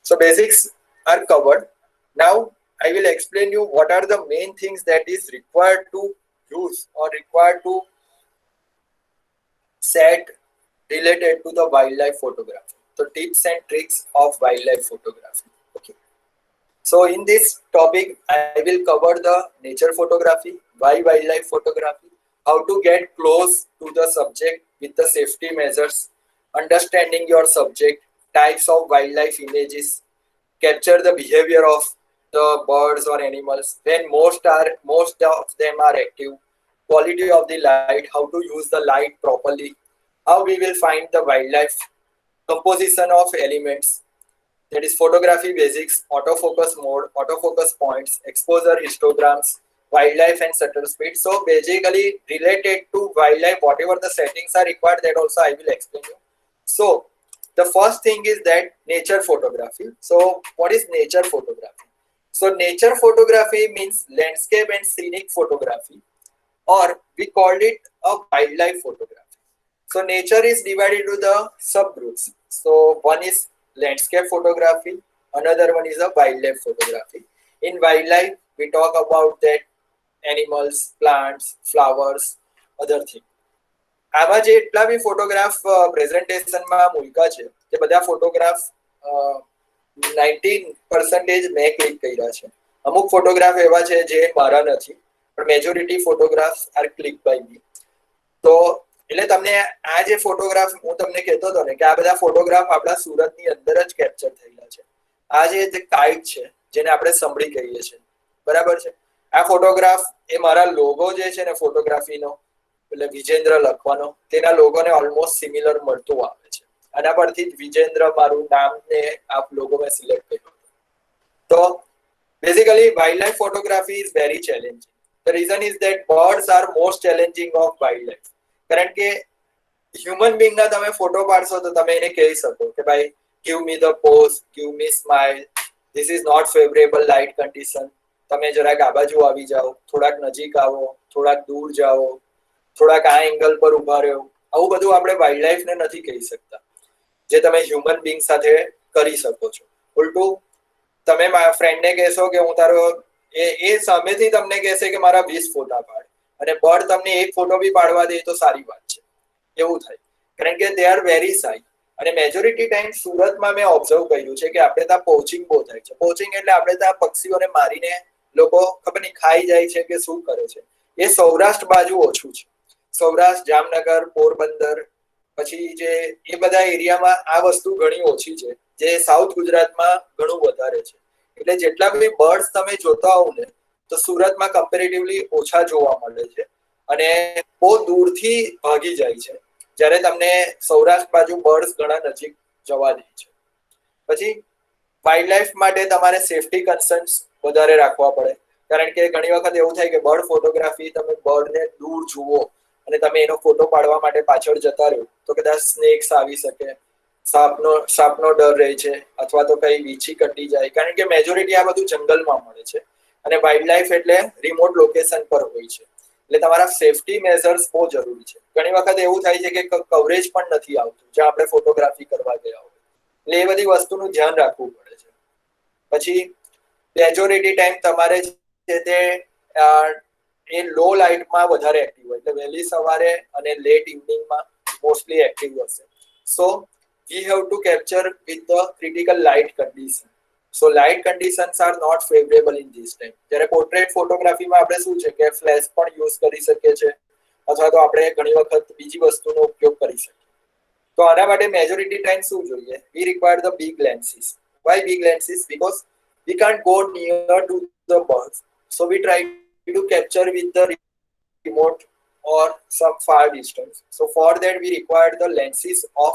So basics are covered. Now I will explain you what are the main things that is required to use or required to set related to the wildlife photography. So tips and tricks of wildlife photography. Okay. So in this topic, I will cover the nature photography, why wildlife photography, how to get close to the subject with the safety measures, understanding your subject, types of wildlife images, capture the behavior of the birds or animals when most of them are active, quality of the light, how to use the light properly, how we will find the wildlife, composition of elements, that is photography basics, autofocus mode, autofocus points, exposure histograms, wildlife and shutter speed. So basically related to wildlife, whatever the settings are required, that also I will explain you. So the first thing is that nature photography. So what is nature photography? So nature photography means landscape and scenic photography, or we called it a wildlife photography. So nature is divided into the subgroups. So one is landscape photography, another one is a wildlife photography. In wildlife, we talk about that animals, plants, flowers, other things. આમાં જે એટલા બી photograph પ્રેઝન્ટેશનમાં મૂક્યા છે તે બધા photograph 19% મેં click કર્યા છે. અમુક ફોટોગ્રાફ એવા છે જે મારા નથી, પણ majority photographs are click by me. તો એટલે તમને આ જે ફોટોગ્રાફ હું તમને કહેતો હતો ને કે આ બધા ફોટોગ્રાફ આપણા સુરતની અંદર જ કેપ્ચર થયેલા છે. આ જે કાઇટ છે જેને આપણે સમડી કહીએ છીએ, બરાબર છે. આ ફોટોગ્રાફ એ મારા લોગો જે છે ને ફોટોગ્રાફીનો, એટલે વિજેન્દ્ર લખવાનો, તેના લોગોને ઓલમોસ્ટ સિમિલર મળતું આવે છે. આના પરથી જ વિજેન્દ્ર મારું નામને આ લોગો મેં સિલેક્ટ કર્યું. તો basically wildlife photography is very challenging. The reason is that birds are most challenging of wildlife. કારણ કે હ્યુમન બીંગના તમે ફોટો પાડશો તો તમે એને કહી શકો કે ભાઈ give me the pose, give me smile, this is not favorable light condition, તમે જરાક આ બાજુ આવી જાઓ, થોડાક નજીક આવો, થોડાક દૂર જાઓ, થોડાક આ એંગલ પર ઉભા રહો. આવું બધું આપણે વાઇલ્ડલાઇફને નથી કહી શકતા, જે તમે હ્યુમન બીંગ સાથે કરી શકો છો. ઉલટું તમે મારા ફ્રેન્ડને કહેશો કે હું તારો એ સામેથી તમને કહેશે કે મારા 20 ફોટા પાડ, અને બર્ડ તમને એક ફોટો બી પાડવા દે તો સારી વાત છે, એવું થાય. કારણ કે દે આર વેરી શાય. અને મેજોરિટી ટાઈમ સુરતમાં મેં ઓબ્ઝર્વ કર્યું છે કે આપણે ત્યાં પોચિંગ બહુ થાય છે. પોચિંગ એટલે આપણે ત્યાં પક્ષીઓને મારીને લોકો ખબર નહીં ખાઈ જાય છે કે શું કરે છે. એ સૌરાષ્ટ્ર બાજુ ઓછું છે. સૌરાષ્ટ્ર, જામનગર, પોરબંદર, પછી જે એ બધા એરિયામાં આ વસ્તુ ઘણી ઓછી છે, જે સાઉથ ગુજરાતમાં ઘણું વધારે છે. એટલે જેટલા બી બર્ડ્સ તમે જોતા હોવ ને તો સુરતમાં કમ્પેરેટિવલી ઓછા જોવા મળે છે અને બહુ દૂરથી ભાગી જાય છે, જ્યારે તમને સૌરાષ્ટ્ર બાજુ બર્ડ્સ ઘણા નજીક જવા દે છે. પછી વાઇલ્ડલાઇફ માટે તમારે સેફટી કન્સર્ન્સ વધારે રાખવા પડે. કારણ કે ઘણી વખત એવું થાય કે બર્ડ ફોટોગ્રાફી, તમે બર્ડને દૂર જુઓ અને તમે એનો ફોટો પાડવા માટે પાછળ જતા રહો તો કદાચ સ્નેક્સ આવી શકે, સાપનો ડર રહે છે, અથવા તો કઈ વીછી કટી જાય, કારણ કે મેજોરિટી આ બધું જંગલમાં મળે છે અને વાઇલ્ડ લાઈફ એટલે રિમોટ લોકેશન પર હોય છે. એટલે તમારા સેફટી મેઝર્સ બહુ જરૂરી છે. ઘણી વખત એવું થાય છે કે કવરેજ પણ નથી આવતું જ્યાં આપણે ફોટોગ્રાફી કરવા ગયા હોય, એટલે એ બધી વસ્તુનું ધ્યાન રાખવું પડે છે. પછી મેજોરિટી ટાઈમ તમારે છે તે એ લો લાઇટમાં વધારે એક્ટિવ હોય, એટલે વહેલી સવારે અને લેટ ઇવનિંગમાં મોસ્ટલી એક્ટિવ હશે. So we have to capture with the critical light condition. So light conditions are not favourable in this time. જ્યારે પોર્ટ્રેટ ફોટોગ્રાફીમાં આપણે શું છે કે ફ્લેશ પણ યુઝ કરી શકીએ છીએ, અથવા તો આપણે ઘણી વખત બીજી વસ્તુનો ઉપયોગ કરી શકીએ. તો આના માટે મેજોરિટી ટાઈમ શું જોઈએ? We require the big lenses. Why big lenses? Because we can't go near to the birds, so we try to capture with the remote or some far distance. So for that we require the lenses of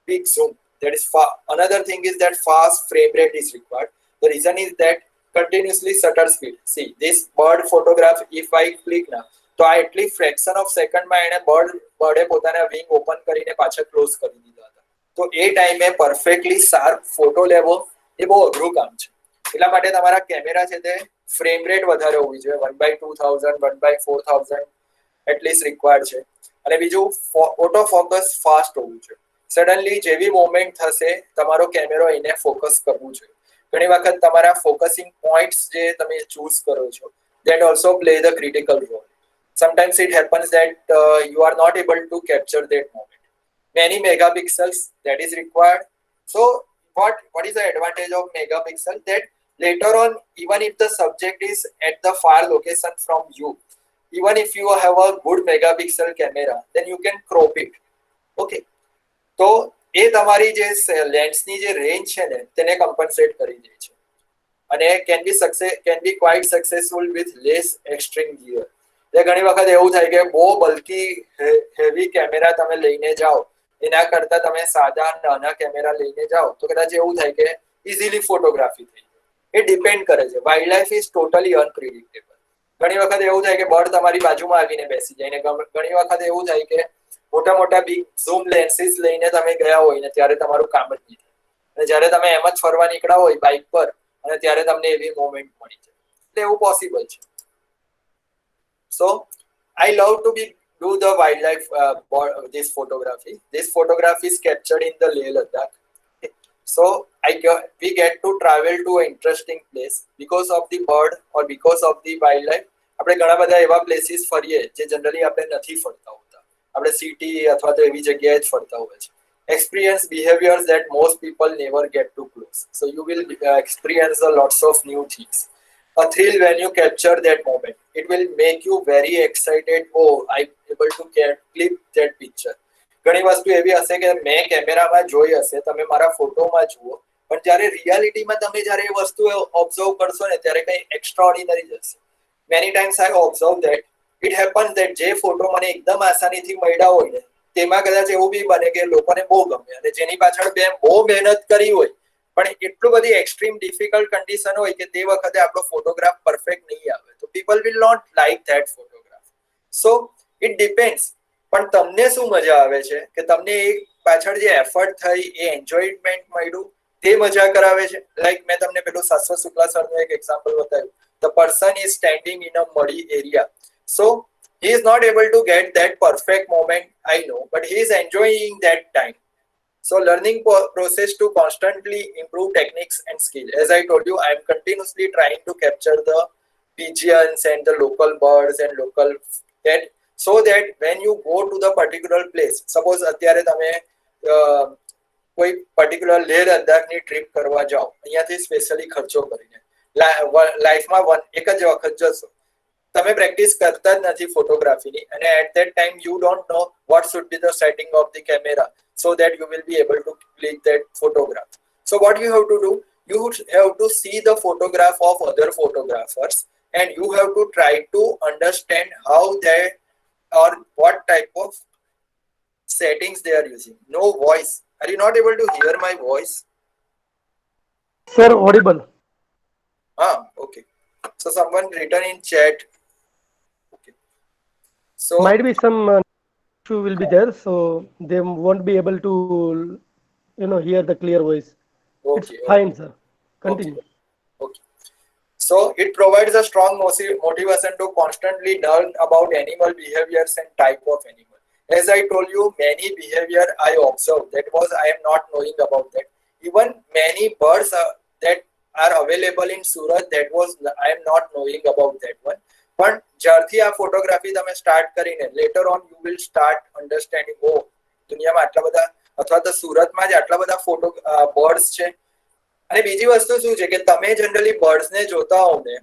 big zoom. That is far. Another thing is that fast frame rate is required. The reason is that continuously shutter speed. See this bird photograph, if I click now, તો આ એટલી fraction of સેકન્ડમાં એને birthday પોતાના wing open કરીને પાછા close કરી દીધા હતા. તો એ ટાઈમે પરફેક્ટલી શાર્પ ફોટો લેવો એ બહુ અઘરું કામ છે. એટલા માટે તમારા કેમેરા છે તે ફ્રેમ રેટ વધારે હોવી જોઈએ, 1/2000, 1/4000 એટલીસ્ટ રિક્વાયર્ડ છે. અને બીજું ઓટો ફોકસ ફાસ્ટ હોવું જોઈએ. સડનલી જેવી મોમેન્ટ થશે તમારો કેમેરો એને ફોકસ કરવું જોઈએ. ઘણી વખત તમારા ફોકસિંગ પોઈન્ટ્સ જે તમે ચૂઝ કરો છો that also play the critical role. Sometimes it happens that you are not able to capture that moment. Many megapixels that is required. So what is the advantage of megapixel? That later on, even if the subject is at the far location from you, even if you have a good megapixel camera, then you can crop it. Okay. તો એ તમારી જે લેન્સની જે range છે ને તેને કમ્પન્સેટ કરી દે છે અને can be quite successful with less extreme gear. એટલે ઘણી વખત એવું થાય કે બહુ બલ્કી હેવી કેમેરા તમે લઈને જાઓ એના કરતા તમે સાદા નાના કેમેરા લઈને જાઓ તો કદાચ એવું થાય કે ઇઝીલી ફોટોગ્રાફી થઈ જાય. એ ડિપેન્ડ કરે છે. Wild life is totally unpredictable. ઘણી વખત એવું થાય કે બર્ડ તમારી બાજુમાં આવીને બેસી જાય ને ઘણી વખત એવું થાય કે મોટા બિગ ઝૂમ લેન્સીસ લઈને તમે ગયા હોય ને ત્યારે તમારું કામ જ નહીં થાય અને જ્યારે તમે એમ જ ફરવા નીકળ્યા હોય બાઇક પર અને ત્યારે તમને એવી મોમેન્ટ મળી જાય. એટલે એવું પોસિબલ છે. So I love to do the wildlife this photography. This photography is captured in the Leh Ladakh. So we get to travel to an interesting place because of the bird or because of the wildlife. આપણે ઘણા બધા એવા places ફરીએ જે generally આપણે નથી ફરતા હોતા. આપણે સિટી અથવા તો એવી જગ્યાએ જ ફરતા હોય છે. Experience behaviors that most people never get to close. So you will experience a lots of new things. A thrill when you capture that moment. It will make you very excited. Oh, I'm able to clip that picture. ઘણી વસ્તુ એવી હશે કે મેં કેમેરામાં જોઈ હશે, તમે મારા ફોટોમાં જુઓ, પણ જ્યારે રિયાલિટીમાં તમે જ્યારે એ વસ્તુ ઓબ્ઝર્વ કરશો ને ત્યારે કંઈ એક્સ્ટ્રાઓર્ડિનરી જ હશે. Many times I observe that it happens that જે ફોટો મને એકદમ આસાનીથી મળ્યા હોય ને તેમાં કદાચ એવું બી બને કે લોકોને બહુ ગમે અને જેની પાછળ મેં બહુ મહેનત કરી હોય પણ એટલું બધી એક્સ્ટ્રીમ ડિફિકલ્ટ કન્ડિશન હોય કે તે વખતે આપણો ફોટોગ્રાફ પરફેક્ટ નહીં આવે તો people will not like that photograph. So it depends. પણ તમને શું મજા આવે છે કે તમને એ પાછળ જે એફર્ટ થઈ એ એન્જોયમેન્ટ મળ્યું તે મજા કરાવે છે. લાઈક મેં તમને પેલું શાશ્વત શુક્લા સરનું એક એક્ઝામ્પલ બતાવ્યું. The person is standing in a muddy area. So he is not able to get that perfect moment, I know, but he is enjoying that time. So learning process to constantly improve techniques and skill. As I told you, I am continuously trying to capture the pigeons and the local birds and local that so that when you go to the particular place, suppose અત્યારે તમે કોઈ particular Leh લદ્દાખની trip કરવા જાઓ અહીંયાથી specially ખર્ચો કરીને લાઈફમાં એક જ વખત જશો, તમે પ્રેક્ટિસ કરતા જ નથી ફોટોગ્રાફીની અને at that time you don't know what should be the setting of the camera so that you will be able to click that photograph. So what you have to do, you have to see the photograph of other photographers and you have to try to understand how they or what type of settings they are using. No voice. Are you not able to hear my voice? Sir, audible. Okay. So someone written in chat. Okay. So Might be some issue will be there, so they won't be able to, hear the clear voice. It's okay, fine, sir. okay, Continue. okay. So it provides a strong motivation to constantly learn about animal behaviors and type of animal. As I told you, many behavior I observed that was I am not knowing about that. Even many birds that are available in Surat, that was I am not knowing about that one. પણ જ્યારથી આ photography તમે start કરીને later on you will start understanding ઓ દુનિયામાં આટલા બધા અથવા તો સુરતમાં જ આટલા બધા ફોટો બર્ડ્સ છે. અને બીજી વસ્તુ શું છે કે તમે જનરલી બર્ડ્સને જોતા હો ને,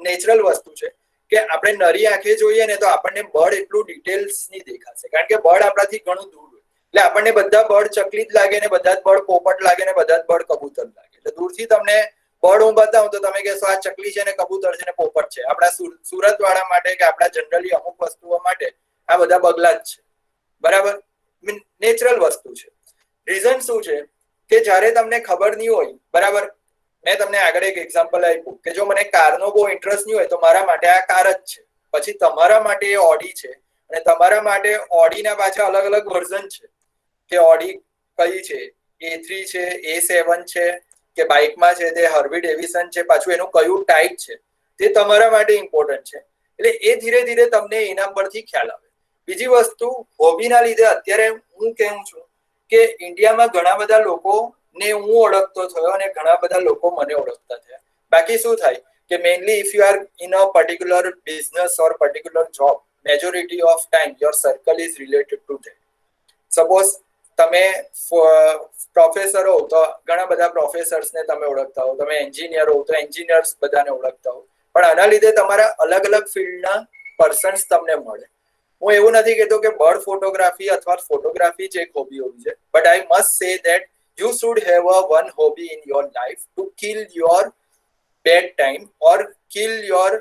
નેચરલ વસ્તુ છે કે આપણે નરી આંખે જોઈએ ને તો આપણને બર્ડ એટલું ડિટેલ્સ ની દેખાશે, કારણ કે બર્ડ આપણાથી ઘણું દૂર હોય. એટલે આપણને બધા બર્ડ ચકલી જ લાગે ને બધા જ બર્ડ પોપટ લાગે ને બધા જ બર્ડ કબૂતર લાગે. એટલે દૂરથી તમને બર્ડ હું બતાવું તો તમે કહેશો આ ચકલી છે ને કબૂતર છે ને પોપટ છે. આપણા સુરત વાળા માટે કે આપણા જનરલી અમુક વસ્તુઓ માટે આ બધા બગલા જ છે, બરાબર? નેચરલ વસ્તુ છે. રીઝન શું છે કે જ્યારે તમને ખબર નહીં હોય, બરાબર, મેં તમને આગળ એક એક્ઝામ્પલ આપ્યું કે જો મને કારનો બહુ ઇન્ટરેસ્ટ નહીં હોય તો મારા માટે આ કાર જ છે, પછી તમારા માટે એ ઓડી છે અને તમારા માટે ઓડીના પાછા અલગ અલગ વર્ઝન છે કે ઓડી કઈ છે, A3 છે, A7 છે કે બાઇકમાં છે તે હર્વી ડેવિસન છે, પાછું એનું કયું ટાઈપ છે તે તમારા માટે ઇમ્પોર્ટન્ટ છે. એટલે એ ધીરે ધીરે તમને એના પરથી ખ્યાલ આવે. બીજી વસ્તુ, હોબીના લીધે અત્યારે હું કહું છું કે ઇન્ડિયામાં ઘણા બધા લોકોને હું ઓળખતો થયો અને ઘણા બધા લોકો મને ઓળખતા થયા. બાકી શું થાય કે mainly if you are in a particular business or particular job, majority of time your circle is related to that. Suppose તમે પ્રોફેસર હો તો ઘણા બધા પ્રોફેસર્સને તમે ઓળખતા હો, તમે એન્જિનિયર હો તો એન્જિનિયર્સ બધાને ઓળખતા હો. પણ આના લીધે તમારા અલગ અલગ ફિલ્ડના પર્સન્સ તમને મળે. હું એવું નથી કહેતો કે બર્ડ ફોટોગ્રાફી અથવા ફોટોગ્રાફી જ એક હોબી હોવી છે, but I must say that you should have a one hobby in your life to kill your bad time or kill your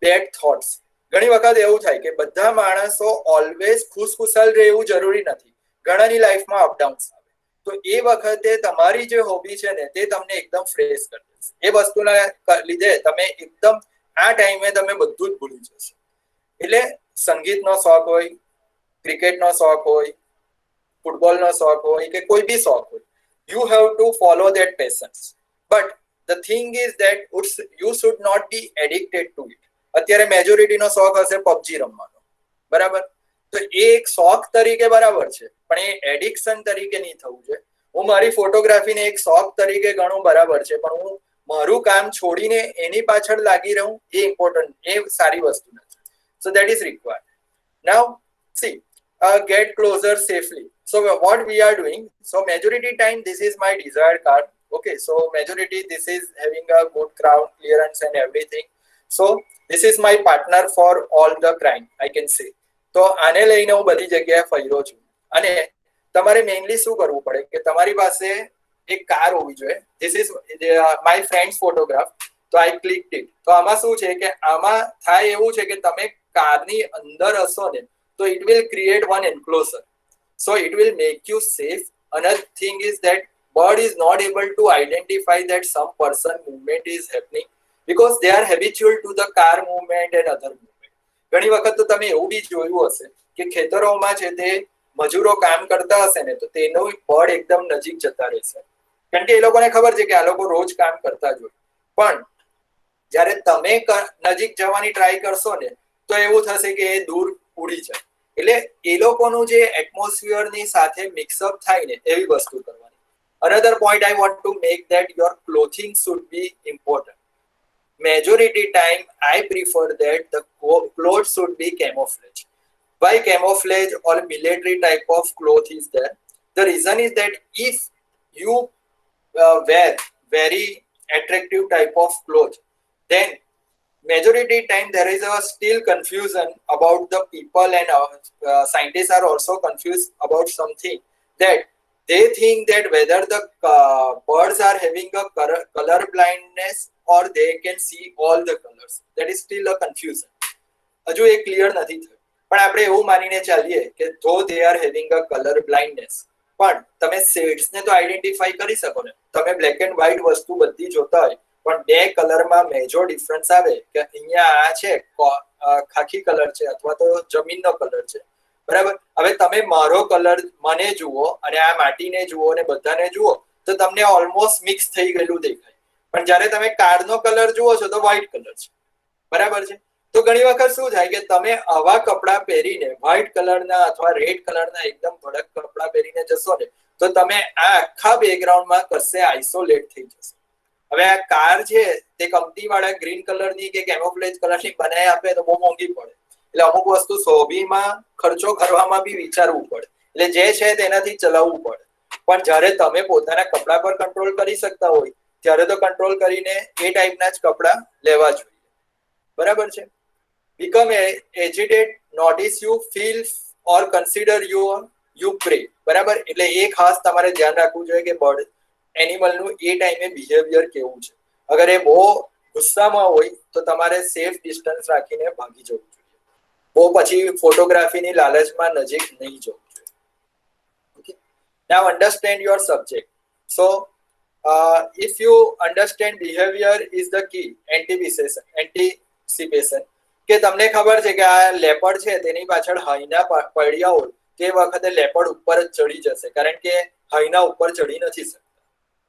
bad thoughts. ઘણી વખત એવું થાય કે બધા માણસો ઓલવેઝ ખુશખુશાલ રહે એવું જરૂરી નથી, ઘણાની લાઈફમાં અપડાઉન્સ આવે. તો એ વખતે તમારી જે હોબી છે ને તે તમને એકદમ ફ્રેશ કરી દેશે. એ વસ્તુના લીધે તમે એકદમ આ ટાઈમે તમે બધું જ ભૂલી જશો. એટલે સંગીતનો શોખ હોય, ક્રિકેટનો શોખ હોય, ફૂટબોલનો શોખ હોય કે કોઈ બી શોખ હોય, you have to follow that passion. But the thing is that you should not be addicted to it. અત્યારે મેજોરિટીનો શોખ હશે પબજી રમવાનો, બરાબર? તો એ એક શોખ તરીકે બરાબર છે, પણ એ એડિક્શન તરીકે નહીં થવું જોઈએ. હું મારી ફોટોગ્રાફીને એક શોખ તરીકે ઘણું બરાબર છે, પણ હું મારું કામ છોડીને એની પાછળ લાગી રહું એ ઇમ્પોર્ટન્ટ, એ સારી વસ્તુ નથી. So that is required. Now see, get closer safely. So what we are doing, so majority time this is my desired car. Okay, so majority this is having a good crowd clearance and everything. So this is my partner for all the crime, I can say. તો આને લઈને હું બધી જગ્યાએ ફર્યો છું. અને તમારે મેઇનલી શું કરવું પડે કે તમારી પાસે એક કાર હોવી જોઈએ. This is my friends photograph. તો આઈ ક્લિક્ડ ઇટ. તો આમાં શું છે કે આમાં થાય એવું છે કે તમે કારની અંદર હશો ને તો it will create one enclosure. So it will make you safe. Another thing is that bird is not able to identify that some person movement is happening because they are habitual to the car movement and other movement. ઘણી વખત તો તમે એવું બી જોયું હશે કે ખેતરોમાં છે તે મજૂરો કામ કરતા હશે ને તો તેનો બર્ડ એકદમ નજીક જતા રહેશે, કારણ કે એ લોકોને ખબર છે કે આ લોકો રોજ કામ કરતા જ હોય. પણ જ્યારે તમે નજીક જવાની ટ્રાય કરશો ને તો એવું થશે કે એ દૂર ઉડી જાય. એટલે એ લોકોનું જે એટમોસ્ફિયરની સાથે મિક્સઅપ થાય ને એવી વસ્તુ કરવાની. Another point I want to make that your clothing should be important. Majority time I prefer that the clothes should be camouflage. Why camouflage or military type of cloth is there? The reason is that if you wear very attractive type of clothes, then majority time there is a still confusion about the people, and scientists are also confused about something, that they think that whether the birds are having a color blindness or they can see all the colors. That is still a confusion. હજુ એ clear નથી થયું. પણ આપણે એવું માનીને ચાલીએ કે ધો they are having a color blindness, પણ તમે શેડ્સને તો આઈડેન્ટિફાઈ કરી શકો ને. તમે બ્લેક એન્ડ વ્હાઇટ વસ્તુ બધી જોતા હોય પણ બે કલરમાં મેજર ડિફરન્સ આવે કે અહીંયા આ છે ખાખી કલર છે અથવા તો જમીનનો કલર છે, બરાબર. હવે તમે મારો કલર મને જુઓ અને આ માટીને જુઓ અને બધાને જુઓ તો તમને ઓલમોસ્ટ મિક્સ થઈ ગયેલું દેખાય. પણ જ્યારે તમે કારનો કલર જુઓ છો તો વ્હાઈટ કલર છે, બરાબર છે. તો ઘણી વખત શું થાય કે તમે આવા કપડાં પહેરીને વ્હાઈટ કલરના અથવા રેડ કલરના એકદમ ભડક કપડાં પહેરીને જશો ને તો તમે આ આખા બેકગ્રાઉન્ડમાં કશે આઇસોલેટ થઈ જશો. હવે આ કાર છે તે કંપનીવાળા ગ્રીન કલરની કે કેમોફ્લેજ કલરની બનાવી આપે તો બહુ મોંઘી પડે. એટલે અમુક વસ્તુ શોભીમાં ખર્ચો કરવામાં બી વિચારવું પડે. એટલે જે છે તેનાથી ચલાવવું પડે. પણ જ્યારે તમે પોતાના કપડા પર કંટ્રોલ કરી શકતા હોય ત્યારે તો કંટ્રોલ કરીને એ ટાઈપના જ કપડા લેવા જોઈએ, બરાબર છે. Become agitated, notice you, feel or consider you pray. બરાબર. એટલે એ ખાસ તમારે ધ્યાન રાખવું જોઈએ કે બર્ડ એનિમલનું એ ટાઈમે બિહેવિયર કેવું છે. અગર એ બહુ ગુસ્સામાં હોય તો તમારે સેફ ડિસ્ટન્સ રાખીને ભાગી જવું જોઈએ. બહુ પછી ફોટોગ્રાફીની લાલચમાં નજીક નહીં જવું જોઈએ. Okay. Now understand your subject. So if you understand behavior is the key. Anticipation. કે તમને ખબર છે કે આ લેપર્ડ છે તેની પાછળ હાઈના પડ્યા હોય તે વખતે લેપર્ડ ઉપર જ ચડી જશે કારણ કે હાઈના ઉપર ચડી નથી શકતા.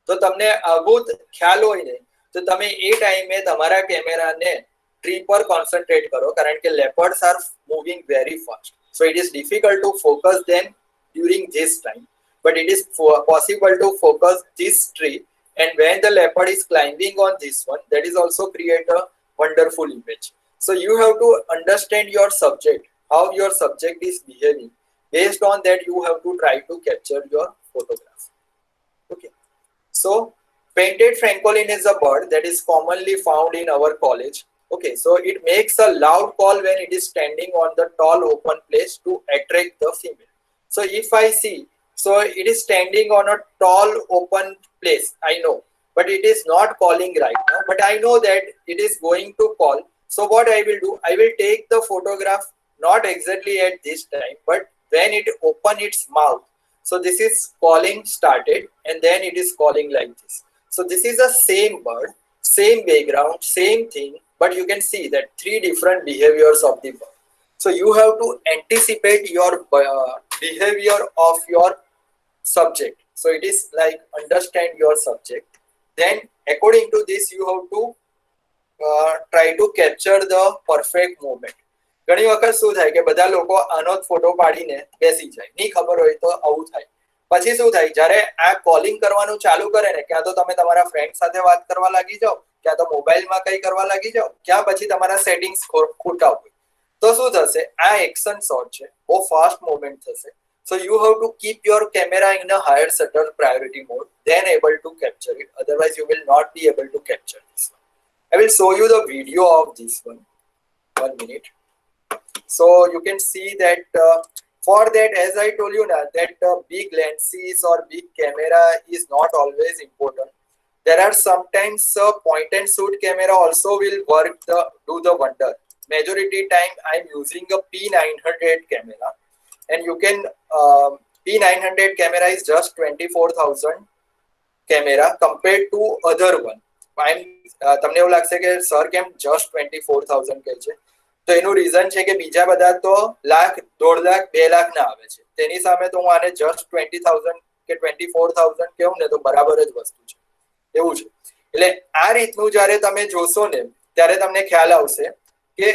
તો તમને આવું ખ્યાલ હોય ને તો તમે એ ટાઈમે તમારા કેમેરાને ટ્રી પર કોન્સન્ટ્રેટ કરો કારણ કે leopards are moving very fast. So it is difficult to focus them during this time, but it is possible to focus this tree, and when the leopard is climbing on this one, that is also create a wonderful image. So you have to understand your subject, how your subject is behaving. Based on that, you have to try to capture your photograph. Okay. So painted francolin is a bird that is commonly found in our college. Okay, so it makes a loud call when it is standing on the tall open place to attract the female. So if I see, so it is standing on a tall open place, I know, but it is not calling right now, but I know that it is going to call. So what I will do, I will take the photograph not exactly at this time, but when it open its mouth. So this is calling started and then it is calling like this. So this is the same bird, same background, same thing, but you can see that three different behaviors of the bird. So you have to anticipate your behavior of your subject. So it is like understand your subject. Then according to this, you have to try to capture the perfect moment. ઘણી વખત શું થાય કે બધા લોકો આનો જ photo પાડીને બેસી જાય, નહીં ખબર હોય તો આવું થાય. પછી શું થાય, જ્યારે આ કોલિંગ કરવાનું ચાલુ કરે ને, ક્યાં તો તમે તમારા ફ્રેન્ડ સાથે વાત કરવા લાગી જાઓ, ક્યાં તો મોબાઈલમાં કંઈ કરવા લાગી જાઓ, ક્યાં પછી તમારા સેટિંગ્સ ખોટા હોય. તો શું થશે, આ એક્શન શોટ છે, બહુ ફાસ્ટ મોમેન્ટ થશે. So you have to keep your camera in a higher shutter priority mode, then able to capture it. Otherwise, you will not be able to capture this one. I will show you the video of this one. 1 minute. So you can see that for that, as I told you now, that big lenses or big camera is not always important. There are sometimes point and shoot camera also will work do the wonder. Majority time I'm using a P900 camera, and you can P900 camera is just 24,000 camera compared to other one. તમને એવું લાગશે કે sir કેમ just 24,000 કહે છે, તો એનું reason છે કે બીજા બધા તો લાખ, 1.5 લાખ, 2 લાખ ના આવે છે. તેની સામે તો હું આને જસ્ટ 20,000 કે 24,000 કહું ને તો બરાબર જ વસ્તુ છે, એવું છે. એટલે આ રીતનું જ્યારે તમે જોશો ને ત્યારે તમને ખ્યાલ આવશે કે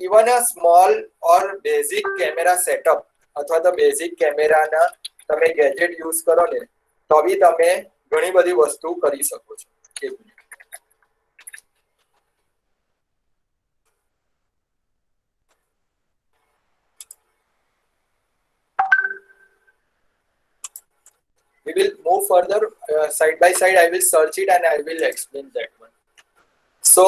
even a small or basic camera setup અથવા તો બેઝિક કેમેરાના તમે ગેજેટ યુઝ કરો ને તો બી તમે ઘણી બધી વસ્તુ કરી શકો છો. We will move further side by side. I will search it and I will explain that one. So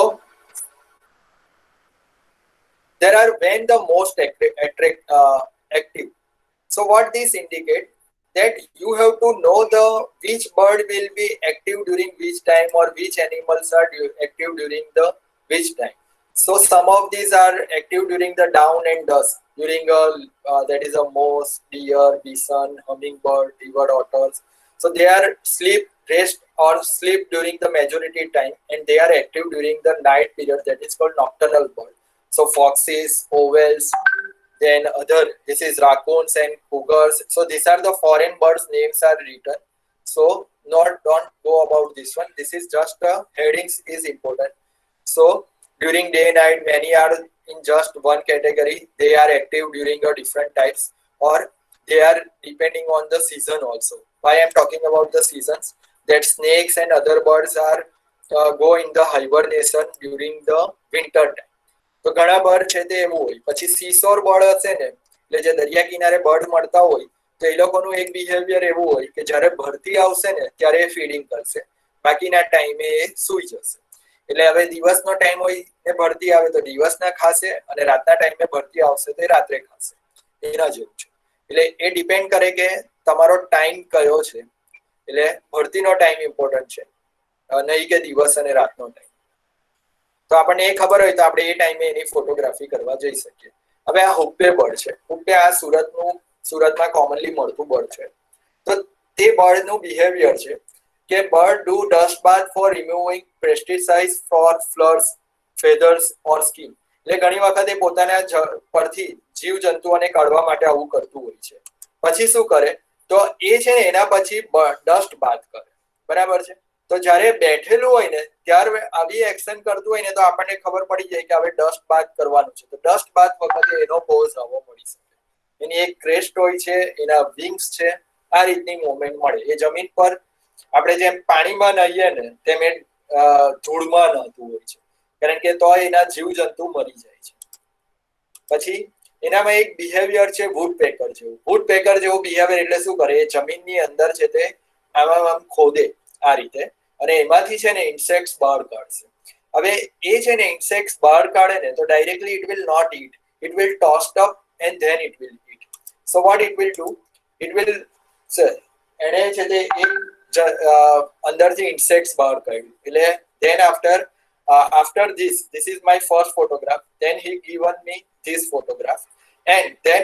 there are when the most active. So what this indicate that you have to know the which bird will be active during which time or which animals are active during the which time. So some of these are active during the dawn and dusk. During that is a mouse, deer, bison, hummingbird, river otters. So they are sleep rest or sleep during the majority time, and they are active during the night period, that is called nocturnal bird. So foxes, owls, then other, this is raccoons and cougars. So these are the foreign birds names are written, so don't go about this one. This is just headings is important. So during day night, many are in just one category. They are active during a different types, or they are depending on the season also. Why I'm talking about the seasons, that snakes and other birds are go in the hibernation during the winter time. તો ઘણા bird છે તે એવું હોય. પછી સીસોર bird હશે ને, એટલે જે દરિયા કિનારે બર્ડ મળતા હોય, તો એ લોકોનું એક બિહેવિયર એવું હોય કે જ્યારે ભરતી આવશે ને ત્યારે એ ફીડિંગ કરશે, બાકીના ટાઈમે એ સૂઈ જશે. એટલે હવે દિવસનો ટાઈમ હોય ને ભરતી આવે તો દિવસના ખાશે, અને રાતના ટાઈમે ભરતી આવશે તો એ રાત્રે ખાશે. એના જેવું છે. એટલે એ ડિપેન્ડ કરે કે તમારો ટાઈમ કયો છે. એટલે ભરતીનો ટાઈમ ઇમ્પોર્ટન્ટ છે, નહીં કે દિવસ અને રાતનો ટાઈમ. તો આપણને એ ખબર હોય તો આપણે એ ટાઈમે એની ફોટોગ્રાફી કરવા જઈ શકીએ. હવે આ હુપ્પે બર્ડ છે. હુપ્પે આ સુરતમાં કોમનલી મળતું બર્ડ છે. તો તે બર્ડનું બિહેવિયર છે કે bird do dust bath for removing pesticides for furs, feathers or skin. એટલે ઘણી વખત એ પોતાના પરથી જીવ જંતુઓને કાઢવા માટે આવું કરતું હોય છે. પછી શું કરે, તો એ છે ને એના પછી ડસ્ટ બાથ કરે, બરાબર છે. તો જ્યારે બેઠેલું હોય ને ત્યારે આવી એક્શન કરતું હોય ને તો આપણને ખબર પડી જાય કે હવે ડસ્ટ બાથ કરવાનું છે. તો ડસ્ટ બાથ વખતે એનો પોઝ આવો મળી શકે. એની એક ક્રેસ્ટ હોય છે, એના વિંગ્સ છે, આ રીતની મુવમેન્ટ મળે. એ જમીન પર આપણે જેમ પાણીમાં નહીએ ને તેમ એ ધૂળમાં નહોતું હોય છે, કારણ કે તો એના જીવજંતુ મરી જાય છે. પછી એનામાં એક બિહેવિયર છે વુડપેકર જેવું. વુડપેકર જેવું બિહેવિયર એટલે શું કરે, એ જમીનની અંદર છે તે આમ ખોદે આ રીતે, અને એમાંથી છે ને ઇન્સેક્ટ્સ બહાર કાઢશે. હવે એ છે ને ઇન્સેક્ટ્સ બહાર કાઢે ને તો directly it will not eat, it will toast up and then it will eat. So what it will do, it will એને છે તે એક અંદરથી ઇન્સેક્ટ્સ બહાર કાઢ્યું. એટલે then after this is my first photograph, then he given me this photograph, and then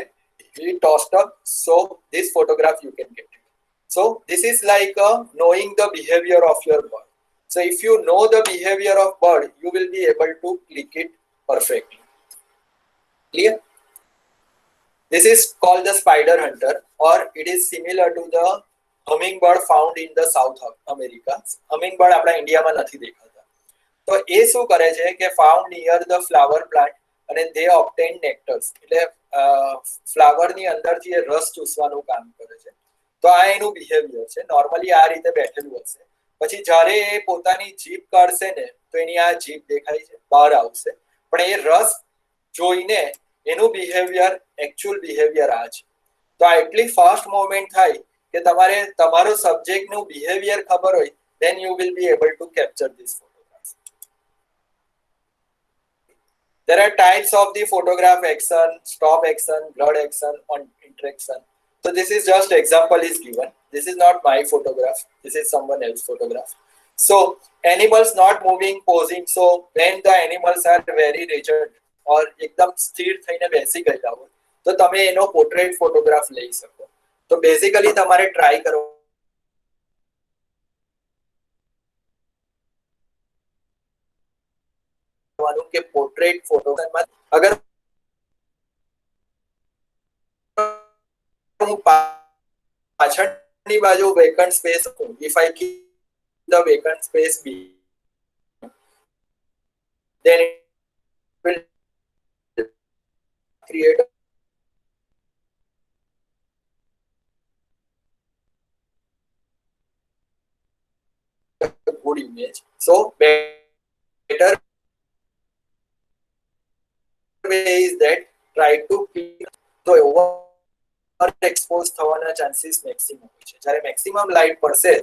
he tossed up, so this photograph you can get it. So this is like knowing the behavior of your bird. So if you know the behavior of bird, you will be able to click it perfectly. Clear? This is called the spider hunter, or it is similar to the hummingbird found in the South America. Hummingbird આપણા ઇન્ડિયામાં નથી દેખાતા. તો એ શું કરે છે કે found near the flower plant, અને they obtain nectars. એટલે ફ્લાવરની અંદરથી એ રસ ચૂસવાનું કામ કરે છે. તો આ એનું બિહેવિયર છે. નોર્મલી આ રીતે બેઠેલું હશે. પછી જ્યારે એ પોતાની જીભ કાઢશે ને તો એની આ જીભ દેખાય છે, બહાર આવશે. પણ એ રસ જોઈને એનું બિહેવિયર, એકચ્યુઅલ બિહેવિયર આ છે. તો આ એટલી ફાસ્ટ મૂવમેન્ટ થાય કે તમારે તમારો સબ્જેક્ટનું બિહેવિયર ખબર હોય, then you will be able to capture this photograph. There are types of the photograph: action, stop action, blood action, on interaction. So this is just example is given. This is not my photograph. This is someone else's photograph. So animals not moving, posing. So when the animals are very rigid or એકદમ સ્થિર થઈને બેસી ગયેલા હોય તો તમે એનો portrait photograph લઈ શકો. તો બેઝિકલી તમારે ટ્રાય કરવાનું કે પોર્ટ્રેટ ફોટોગ્રાફમાં અગર હું પાછળની બાજુ વેકન્ટ સ્પેસ આપું, if I keep the vacant space B, then it will create a good image. So better way is that try to keep the over expose થવાના ચાન્સીસ મેક્સિમમ હોય છે. જ્યારે મેક્સિમમ લાઇટ પડશે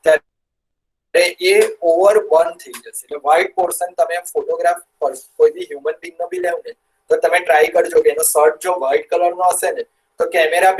ત્યારે એ over burn થઈ જશે. એટલે white portion તમે ફોટોગ્રાફ કોઈ બી હ્યુમન બીંગનો બી લેવ ને તો તમે ટ્રાય કરજો કે એનો શર્ટ જો વ્હાઇટ કલરનો હશે ને તો કેમેરા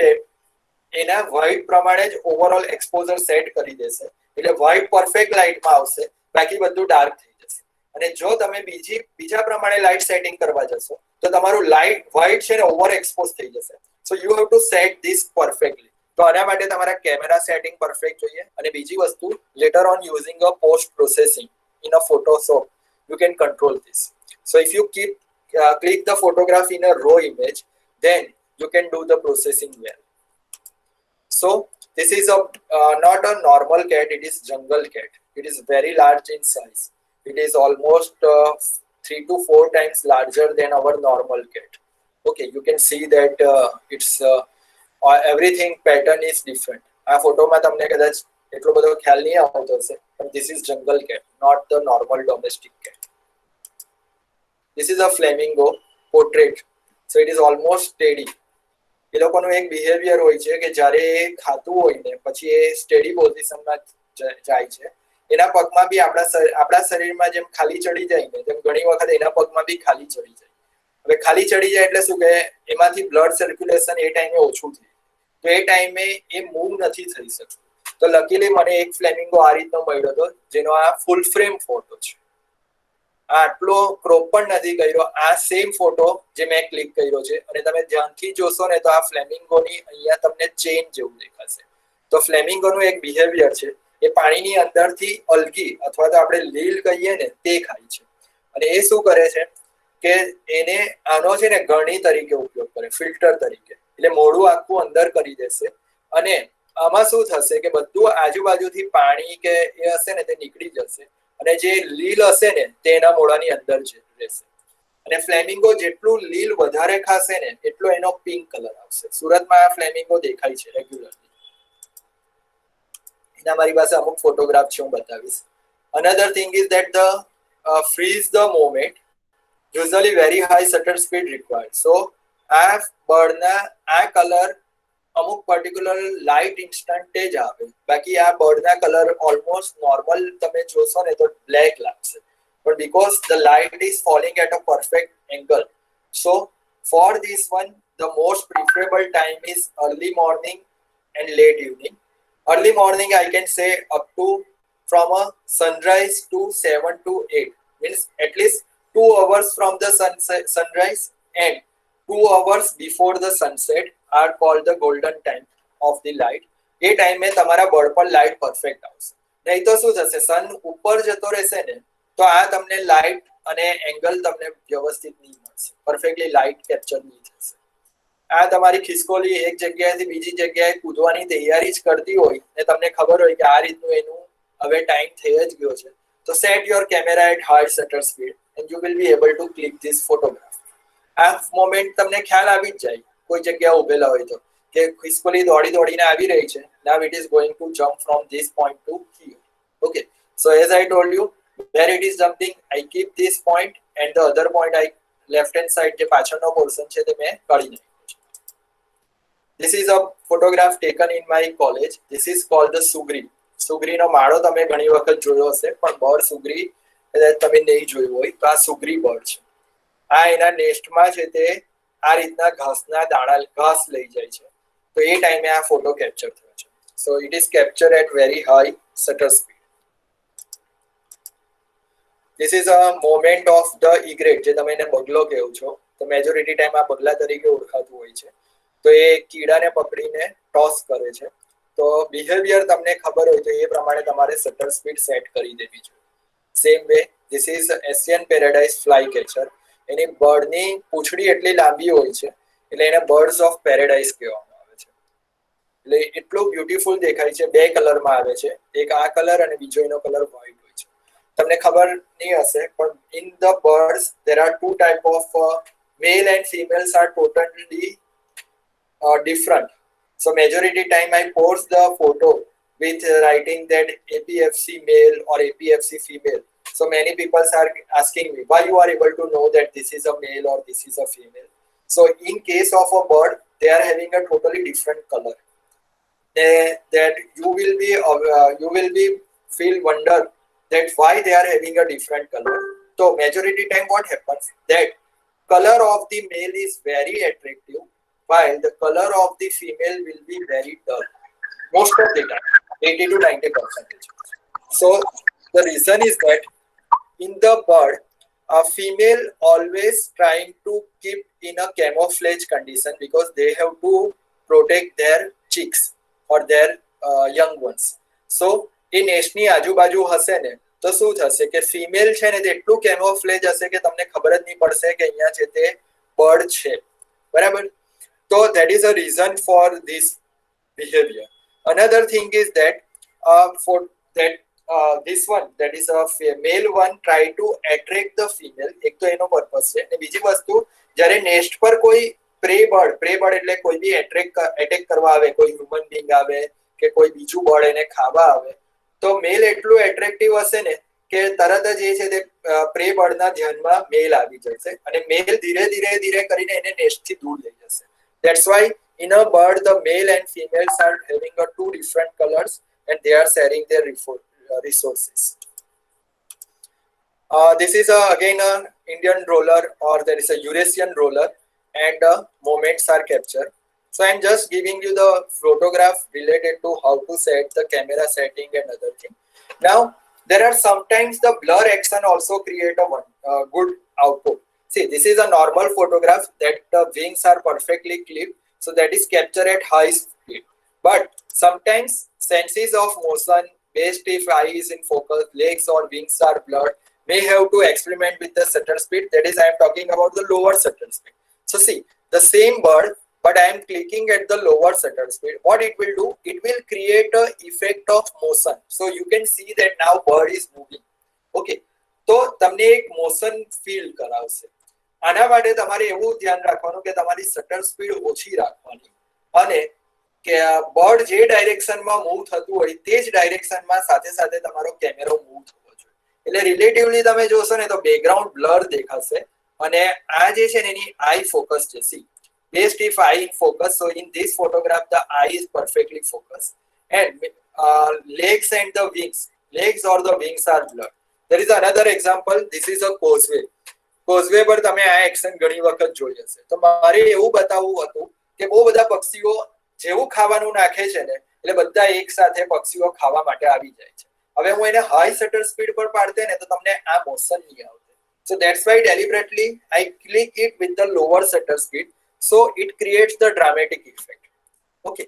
એના વ્હાઇટ પ્રમાણે જ ઓવરઓલ એક્સપોઝર સેટ કરી દેશે. એટલે વ્હાઇટ પરફેક્ટ લાઇટમાં આવશે, બાકી બધું ડાર્ક થઈ જશે. અને જો તમે બીજા પ્રમાણે લાઇટ સેટિંગ કરવા જશો તો તમારું લાઇટ વ્હાઇટ છે ને ઓવર એક્સપોઝ થઈ જશે. So you have to set this perfectly. તો આના માટે તમારા કેમેરા સેટિંગ પરફેક્ટ જોઈએ. અને બીજી વસ્તુ, letter on using a post processing in a Photoshop, you can control this. So if you click the photograph in a raw image, then you can do the processing well. So this is not a normal cat, it is jungle cat. It is very large in size. It is almost 3 to 4 times larger than our normal cat. Okay, you can see that it's everything pattern is different. આ ફોટોમાં તમને કદાચ એટલો બધો ખ્યાલ નહીં આવતો હશે, પણ this is jungle cat, not the normal domestic cat. This is a flamingo portrait. So it is almost steady. એ લોકોનું એક બિહેવિયર હોય છે કે જ્યારે એ ખાતું હોય ને પછી એ સ્ટેડી પોઝિશનમાં જાય છે. એના પગમાં બી આપણા શરીરમાં જેમ ખાલી ચડી જાય ને તેમ ઘણી વખત એના પગમાં બી ખાલી ચડી જાય. હવે ખાલી ચડી જાય એટલે શું કે એમાંથી બ્લડ સર્ક્યુલેશન એ ટાઈમે ઓછું થાય, તો એ ટાઈમે એ મૂવ નથી થઈ શકતું. તો લકીલી મને એક ફ્લેમિંગો આ રીતનો મળ્યો હતો, જેનો આ ફૂલ ફ્રેમ ફોટો છે. આ આટલો ક્રોપ પણ નથી કર્યો. આ સેમ ફોટો જે મેં ક્લિક કર્યો છે, અને તમે ધ્યાનથી જોશો ને તો આ ફ્લેમિંગોની અહીંયા તમને ચેન જેવું દેખાશે. તો ફ્લેમિંગોનું એક બિહેવિયર છે, એ પાણીની અંદરથી અલગી અથવા તો આપણે લીલ કહીએ ને તે ખાય છે. અને એ શું કરે છે કે એને આનો છે ને ગરણી તરીકે ઉપયોગ કરે, ફિલ્ટર તરીકે. એટલે મોઢું આખું અંદર કરી દેશે, અને આમાં શું થશે કે બધું આજુબાજુથી પાણી કે એ હશે ને તે નીકળી જશે, અને જે લીલ હશે ને તે એના મોઢાની અંદર જ રહેશે. અને ફ્લેમિંગો જેટલું લીલ વધારે ખાશે ને એટલો એનો પિંક કલર આવશે. સુરતમાં આ ફ્લેમિંગો દેખાય છે રેગ્યુલરલી. એના મારી પાસે અમુક ફોટોગ્રાફ છે, હું બતાવીશ. Another thing is that the freeze the moment, usually very high shutter speed required. So આ બર્ડના આ કલર અમુક પર્ટિક્યુલર લાઇટ ઇન્સ્ટન્ટે જ આવે. બાકી આ બર્ડના કલર ઓલમોસ્ટ નોર્મલ તમે જોશો ને તો બ્લેક લાગશે, but because the light is falling at a perfect angle, so for this one the most preferable time is early morning and late evening. Early morning I can say up to from a sunrise to 7 to 8, means at least 2 hours from the sunrise and 2 hours before the sunset are called the golden time of the light. એ ટાઈમે તમારા bird પર light perfect આવશે. નહીં તો શું થશે, સન ઉપર જતો રહેશે ને તો આ તમને લાઇટ અને એંગલ તમને વ્યવસ્થિત નહીં મળશે, પરફેક્ટલી લાઇટ કેપ્ચર નહીં થશે. આ તમારી ખિસકોલી એક જગ્યાએથી બીજી જગ્યાએ કૂદવાની તૈયારી જ કરતી હોય ને તમને ખબર હોય કે આ રીતનું એનું હવે ટાઈમ થઈ જ ગયો છે, તો set your camera at high shutter speed and you will be able to click this photograph. આ મોમેન્ટ તમને ખ્યાલ આવી જ જાય કોઈ જગ્યા ઉભેલા હોય તો, કે ખિસકોલી દોડીને આવી રહી છે. Now it is going to jump from this point to here. Okay, so as I told you, where it is jumping, I keep this point and the other point I left hand side જે પાછળનો portion છે તે મેં કાઢી નાખ્યો છે. This is a photograph taken in my college. This is called the સુગરી. સુગરીનો માળો તમે ઘણી વખત જોયો હશે, પણ બર્ડ સુગરી કદાચ તમે નહીં જોયું હોય તો આ સુગરી બર્ડ છે. આ એના નેસ્ટમાં છે તે આ રીતના ઘાસના દાણા ઘાસ લઈ જાય છે, તો એ ટાઈમે આ ફોટો કેપ્ચર થયો છે. So it is capture at very high shutter speed. This is a moment of the egret, જે તમે એને બગલો કહો છો, તો મેજોરિટી ટાઈમ આ બગલા તરીકે ઓળખાતું હોય છે. તો એ કીડાને પકડીને ટોસ કરે છે. તો બિહેવિયર તમને ખબર હોય તો એ પ્રમાણે તમારે શટર સ્પીડ સેટ કરી દેવી જોઈએ. Same way this is Asian paradise flycatcher. એની બર્ડની પૂંછડી એટલી લાંબી હોય છે એટલે એને બર્ડ્સ ઓફ પેરેડાઇઝ કહેવામાં આવે છે. એટલે એટલું બ્યુટીફુલ દેખાય છે. 2 કલરમાં આવે છે, એક આ કલર અને બીજો એનો કલર વ્હાઇટ હોય છે. તમને ખબર નહીં હશે પણ in the birds there are 2 type of male and females are totally different. So majority time I post the photo with writing that APFC male or APFC female. So many people are asking me why you are able to know that this is a male or this is a female. So in case of a bird, they are having a totally different color. That you will be feel wonder that why they are having a different color. So majority time what happens, that color of the male is very attractive while the color of the female will be very dull most of the time, 80 to 90%. So the reason is that in the bird, a female always trying to keep in a camouflage condition because they have to protect their chicks. or their young ones. So એ નેસ્ટની આજુબાજુ હશે ને તો શું થશે કે female છે ને તે એટલું કેમોફ્લેજ હશે કે તમને ખબર જ નહીં પડશે કે અહીંયા છે તે બર્ડ છે, બરાબર. તો that is a reason for this behavior. Another thing is that for that this one, that is a male one, try to attract the female. એક તો એનો પર્પસ છે અને બીજી વસ્તુ જ્યારે નેસ્ટ પર કોઈ પ્રે બર્ડ એટલે કોઈ બી એટેક કરવા આવે, કોઈ હ્યુમન બીંગ આવે કે કોઈ બીજું બર્ડ એને ખાવા આવે, તો મેલ એટલું એટ્રેક્ટિવ હશે ને કે તરત જ એ છે તે પ્રે બર્ડના ધ્યાનમાં મેલ આવી જશે અને મેલ ધીરે ધીરે કરીને એને નેસ્ટથી દૂર લઈ જશે. That's why in a bird the male and females are having a two different colors and they are sharing their resources. This is again an Indian roller, or there is a Eurasian roller, and moments are captured. So I'm just giving you the photograph related to how to set the camera setting and other thing. Now there are sometimes the blur action also create a good output. See, this is a normal photograph that the wings are perfectly clipped, so that is captured at high speed. But sometimes senses of motion, based if eye is in focus, legs or wings are blurred, may have to experiment with the shutter speed. That is, I am talking about the lower shutter speed. So see, the same bird, but I am clicking at the lower shutter speed. What it will do? It will create a effect of motion. So you can see that now bird is moving. Okay. તો તમને એક motion feel કરાવશે. આના માટે તમારે એવું ધ્યાન રાખવાનું કે તમારી શટર સ્પીડ ઓછી રાખવાની અને કે બર્ડ જે ડાયરેક્શનમાં મૂવ થતું હોય તે જ ડાયરેક્શનમાં સાથે સાથે તમારો કેમેરો મૂવ થવો જોઈએ. એટલે રિલેટિવલી તમે જોશો ને તો બેકગ્રાઉન્ડ બ્લર દેખાશે અને આ જે છે ને એની આઈ ફોકસ છે. C, based if eye in focus, so in this photograph the eye is perfectly focused and legs and the legs or the wings are blurred. There is another example. This is a causeway. Causeway પર તમે આ action ઘણી વખત જોઈ હશે. તો મારે એવું બતાવવું હતું કે બહુ બધા પક્ષીઓ જેવું ખાવાનું નાખે છે ને એટલે બધા એક સાથે પક્ષીઓ ખાવા માટે આવી જાય છે. હવે હું એને હાઈ શટર સ્પીડ પર પાડતે ને તો તમને આ મોશન નહીં આવતે. So that's why deliberately I click it with the lower shutter speed, so it creates the dramatic effect. Okay.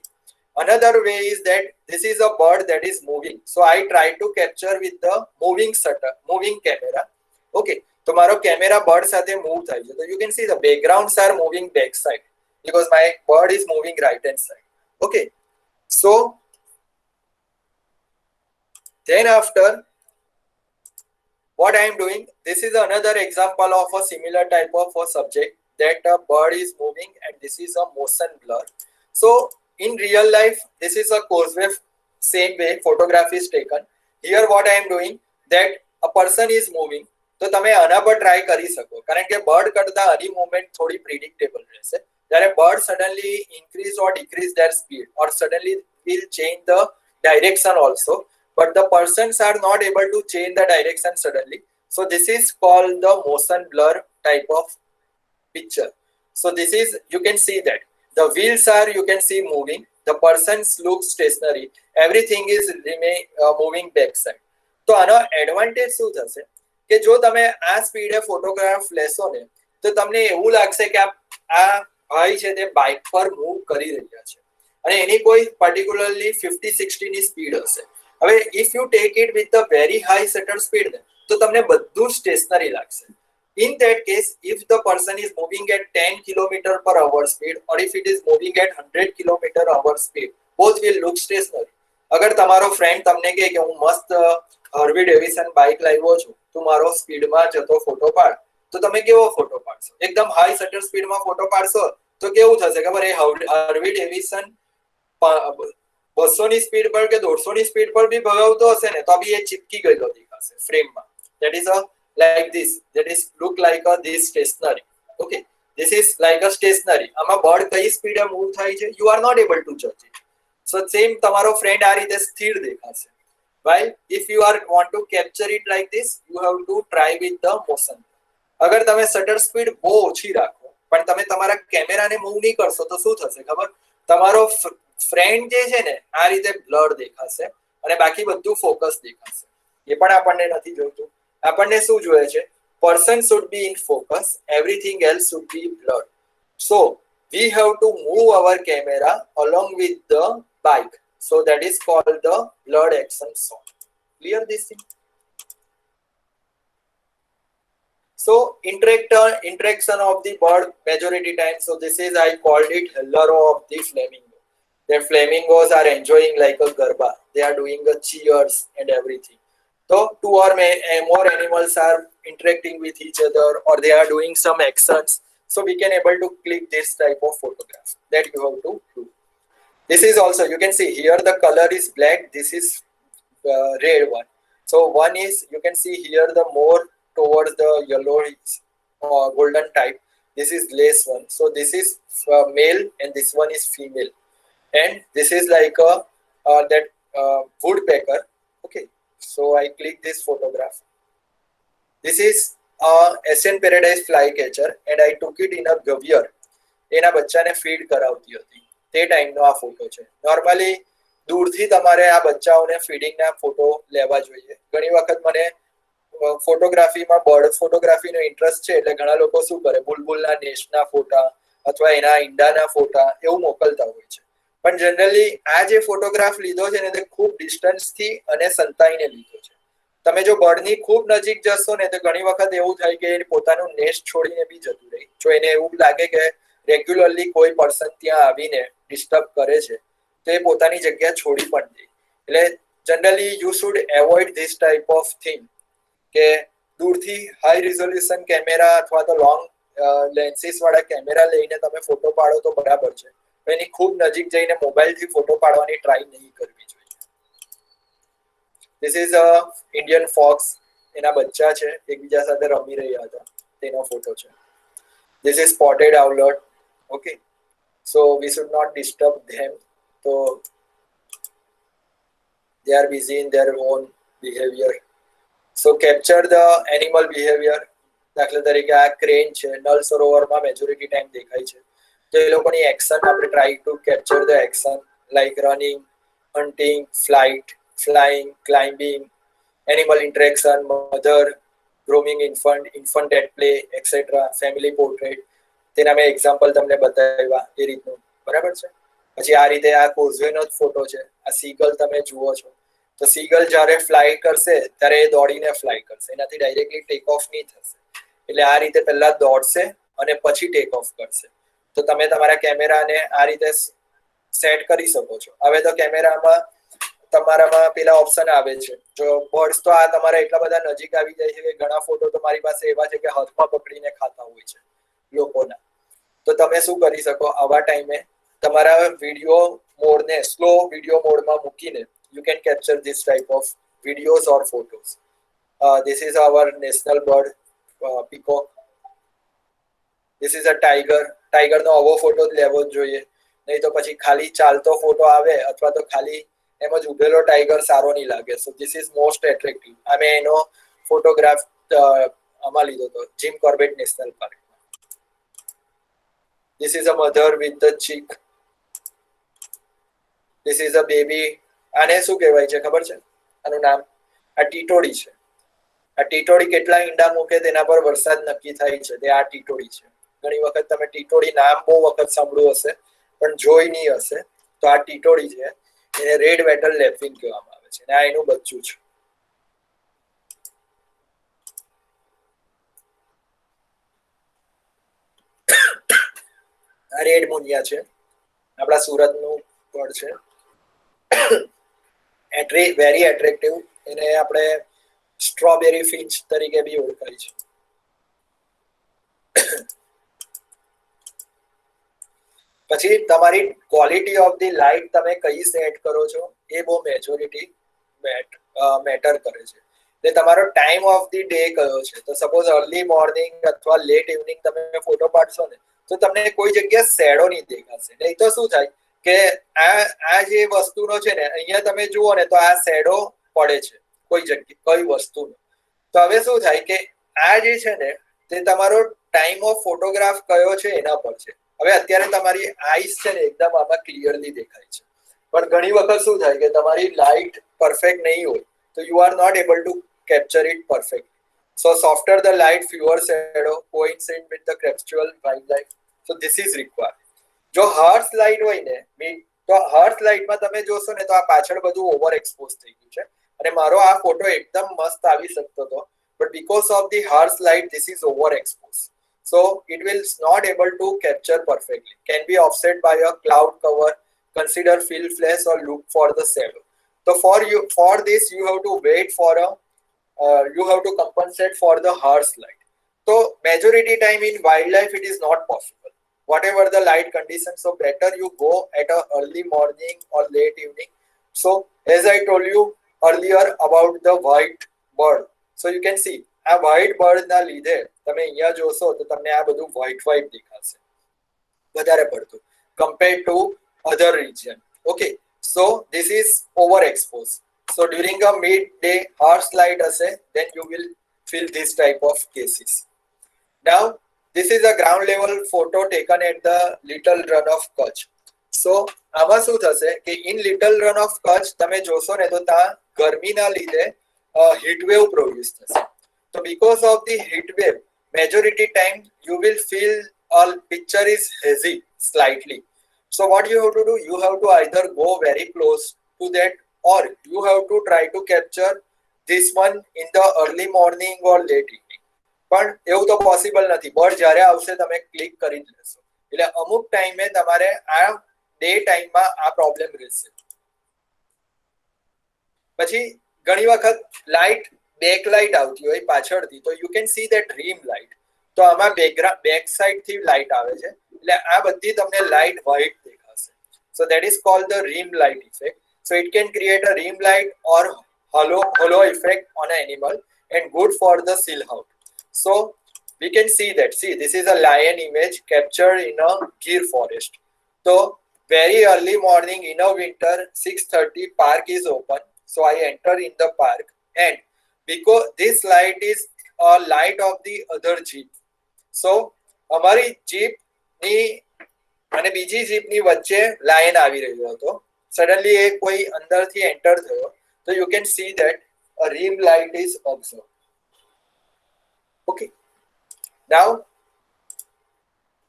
Another way is that this is a bird that is moving, so I try to capture with the moving camera. Okay. તો મારો camera bird સાથે move થાય છે. તો you can see the backgrounds are moving back side because my bird is moving right hand side. Okay. So then after what I am doing, this is another example of a similar type of a subject that a bird is moving and this is a motion blur. So in real life this is a causeway, same way photograph is taken. Here what I am doing, that a person is moving, તો તમે આના પર try કરી શકો કારણ કે bird કરતા આની મૂવમેન્ટ થોડી પ્રિડિક્ટેબલ રહેશે. જ્યારે bird suddenly increase or decrease there speed or suddenly will change the direction also, but the persons are not able to change the direction suddenly. So this is called the motion blur type of picture. So this is, you can see that the wheels are, you can see moving, the persons look stationary, everything is moving back side. તો આનો advantage શું થશે કે જો તમે આ સ્પીડે photograph લેશો ને તો તમને એવું લાગશે કે આ ભાઈ છે તે બાઇક પર મૂવ કરી રહ્યા છે અને એની કોઈ પર્ટિક્યુલરલી 50-60 ની સ્પીડ હશે. હવે if you take it with the very high shutter speed ને તો તમને બધું સ્ટેશનરી લાગશે. In that case, if the person is moving at 10 km/h speed or if it is moving at 100 km/h speed, both will look stationary. અગર તમારો friend તમને કહે કે હું મસ્ત હાર્વી ડેવિસન બાઇક લાવ્યો છું, તું મારો સ્પીડમાં જતો ફોટો પાડ, તો તમે કેવો ફોટો પાડશો? એકદમ હાઈ શટર સ્પીડમાં ફોટો પાડશો તો કેવું થશે ખબર? એ હાર્વી ડેવિસન 200 ની સ્પીડ પર કે 150 ની સ્પીડ પર બી ભગાવતો હશે ને તો બી એ ચીપકી ગયેલો દેખાશે ફ્રેમમાં. That is a like this, that is look like a this stationary. Okay, this is like a stationary. આમાં બર્ડ કઈ સ્પીડે મૂવ થાય છે, you are not able to judge it. So same તમારો ફ્રેન્ડ આ રીતે સ્થિર દેખાશે. While if you are want to capture it like this, you have to try with the motion. અગર તમે શટર સ્પીડ બહુ ઓછી રાખો પણ તમે તમારા કેમેરાને મૂવ નહીં કરશો તો શું થશે ખબર? તમારો ફ્રેન્ડ જે છે ને આ રીતે બ્લર દેખાશે અને બાકી બધું ફોકસ દેખાશે. એ પણ આપણને નથી જોઈતું. આપણને શું જોઈએ છે? person should be in focus, everything else should be blurred. So we have to move our camera along with the bike. So that is called the blurred action shot. Clear this thing? So interaction of the bird majority time. So this is, I called it laro of the flamingo. The flamingos are enjoying like a garba. They are doing a cheers and everything. So two or more animals are interacting with each other, or they are doing some actions. So we can able to click this type of photograph that you have to do. This is also, you can see here the color is black. This is red one. So one is, you can see here the more towards the yellow golden type. This is less one. So this is male and this one is female. And this is like a that woodpecker. Okay. So I click this photograph. This is Asian paradise flycatcher and I took it in a gavier. એના બચ્ચાને feed કરાવતી હતી તે ટાઈમનો આ photo છે. Normally દૂરથી તમારે આ બચ્ચાઓને ફીડિંગના ફોટો લેવા જોઈએ. ઘણી વખત મને ફોટોગ્રાફીમાં બર્ડ ફોટોગ્રાફીનો ઇન્ટરેસ્ટ છે એટલે ઘણા લોકો શું કરે, બુલબુલના નેસ્ટના ફોટા અથવા એના ઈંડાના ફોટા એવું મોકલતા હોય છે. પણ જનરલી આ જે ફોટોગ્રાફ લીધો છે ને તે ખૂબ ડિસ્ટન્સથી અને સંતાઈને લીધો છે. તમે જો બર્ડની ખૂબ નજીક જશો ને તો ઘણી વખત એવું થાય કે એ પોતાનું નેસ્ટ છોડીને બી જતું રહે. જો એને એવું લાગે કે રેગ્યુલરલી કોઈ પર્સન ત્યાં આવીને ડિસ્ટર્બ કરે છે તો એ પોતાની જગ્યા છોડી પણ દે. એટલે generally you should avoid this type of thing કે દૂરથી હાઈ રિઝોલ્યુશન કેમેરા અથવા તો લોંગ લેન્સીસ વાળા કેમેરા લઈને તમે ફોટો પાડો તો બરાબર છે, એની ખૂબ નજીક જઈને મોબાઈલથી ફોટો પાડવાની ટ્રાય નહીં કરવી જોઈએ. This is a Indian fox. એના બચ્ચા છે, એકબીજા સાથે રમી રહ્યા હતા તેનો ફોટો છે. This is spotted owlet. Okay, so we should not disturb them. So they are busy in their own behavior. So capture the animal behavior. દાખલા તરીકે આ ક્રેન છે, નલ સરોવરમાં મેજોરિટી ટાઈમ દેખાય છે. તો એ લોકોની એક્શન આપણે try to capture the action like running, hunting, flight, flying, climbing, animal interaction, mother, grooming infant, infant at play, etcetera, family portrait. તેના મેં એક્ઝામ્પલ તમને બતાવ્યા એ રીતનું. બરાબર છે. પછી આ રીતે આ કોઝવેનો જ ફોટો છે. આ સીગલ તમે જુઓ છો તો સીગલ જ્યારે ફ્લાય કરશે ત્યારે એ દોડીને ફ્લાય કરશે, એનાથી ડાયરેક્ટલી ટેક ઓફ નહીં થશે. એટલે આ રીતે પહેલા દોડશે અને પછી ટેક ઓફ કરશે. તો તમે તમારા કેમેરાને આ રીતે સેટ કરી શકો છો. હવે તો કેમેરામાં તમારામાં પેલા ઓપ્શન આવે છે. જો બર્ડ્સ તો આ તમારા એટલા બધા નજીક આવી જાય છે કે ઘણા ફોટો તો મારી પાસે એવા છે કે હાથમાં પકડીને ખાતા હોય છે લોકોના. તો તમે શું કરી શકો, આવા ટાઈમે તમારા વિડીયો મોડને સ્લો વિડીયો મોડમાં મૂકીને you can capture this type of videos or photos. This is our national bird, peacock. This is a tiger. Tiger નો આવો ફોટો લેવો જ જોઈએ, નહીં તો પછી ખાલી ચાલતો ફોટો આવે અથવા તો ખાલી એમ જ ઉભેલો ટાઈગર સારો નહીં લાગે. સો ધીસ ઇઝ મોસ્ટ એટ્રેક્ટિવ. અમે એનો ફોટોગ્રાફ આમાં લીધો હતો Jim Corbett national park. This is a mother with the chick. This is a baby. આને શું કહેવાય છે ખબર છે? આનું નામ આ ટીટોડી છે. આ ટીટોડી કેટલા ઈંડા મૂકે તેના પર વરસાદ નક્કી થાય છે. તે આ ટીટોડી છે. ઘણી વખત તમે ટીટોડી નામ બહુ વખત સાંભળ્યું હશે પણ જોઈ નહીં હશે. તો આ ટીટોડી છે, એને રેડ વેટલ લેફિન કહેવામાં આવે છે. અને આ એનું બચ્ચું છે. આ રેડ મુનિયા છે, આપણા સુરતનું બર્ડ છે. Very attractive. એને આપણે સ્ટ્રોબેરી ફિંચ તરીકે બી ઓળખાય છે. પછી તમારી ક્વોલિટી ઓફ ધી લાઇટ તમે કઈ સેટ કરો છો એ બહુ મેજોરિટી મેટર કરે છે. એટલે તમારો ટાઈમ ઓફ ધી ડે કયો છે. તો સપોઝ અર્લી મોર્નિંગ અથવા લેટ ઇવનિંગ તમે ફોટો પાડશો ને તો તમને કોઈ જગ્યા શેડો નહીં દેખાશે. નહીં તો શું થાય કે આ જે વસ્તુનો છે ને અહીંયા તમે જુઓ ને તો આ શેડો પડે છે કોઈ જગ્યાએ કઈ વસ્તુનો. તો હવે શું થાય કે આ જે છે ને તે તમારો ટાઈમ ઓફ ફોટોગ્રાફ કયો છે એના પર છે. હવે અત્યારે તમારી આઈસ છે ને એકદમ આમાં ક્લિયરલી દેખાય છે, પણ ઘણી વખત શું થાય કે તમારી લાઇટ પરફેક્ટ નહીં હોય તો you are not able to capture it perfect. So softer the light, fewer shadow, coincident with the crepuscular wild life. So this is required. જો હાર્શ લાઇટ હોય ને તો હર્સ લાઇટમાં તમે જોશો ને તો આ પાછળ બધું ઓવર એક્સપોઝ થઈ ગયું છે અને મારો આ ફોટો એકદમ મસ્ત આવી શકતો હતો, but because of the harsh light this is overexposed, so it will not able to capture perfectly, can be offset by a cloud cover, consider fill flash or look for the shadow. So for this you have to wait for a you have to compensate for the harsh light. So majority time in wildlife it is not possible, whatever the light conditions, so better you go at a early morning or late evening. So as I told you earlier about the white bird, so you can see આ white bird ના લીધે તમે અહીંયા જોશો તો તમને આ બધું white દેખાશે વધારે પડતું compared to other region. Okay, so this is overexposed. So during a midday harsh light હશે then you will feel this type of cases. Now this is a ground level photo taken at the Little Run of Kutch. So આમાં શું થશે કે in Little Run of Kutch તમે જોશો ને તો ત્યાં ગરમીના લીધે heat wave produce થશે. So because of the heat wave, majority time you will feel all picture is hazy slightly. So what you have to do, you have to either go very close to that or you have to try to capture this one in the early morning or late evening. પણ એવું તો possible નથી, bird જ્યારે આવશે તમે click કરી જ લેશો, એટલે અમુક ટાઈમે તમારે આ ડે ટાઈમમાં આ પ્રોબ્લેમ રહેશે. પછી ઘણી વખત લાઇટ બેક લાઇટ આવતી હોય પાછળથી, તો you can see that rim light, તો આમાં બેક સાઇડ થી લાઇટ આવે છે એટલે આ બધી તમને લાઇટ વ્હાઇટ દેખાશે. So that is called the rim light effect. So it can create a rim light or hollow effect on an animal and good for the silhouette. So we can see that, see this is a lion image captured in a Gir forest. So very early morning in a winter 6:30 park is open, so I enter in the park and because this light is a light of the other jeep, so અમારી jeep ની અને બીજી jeep ની વચ્ચે lion આવી રહ્યો હતો, suddenly એ કોઈ અંદરથી એન્ટર થયો, so you can see that a rim light is observed. Okay, now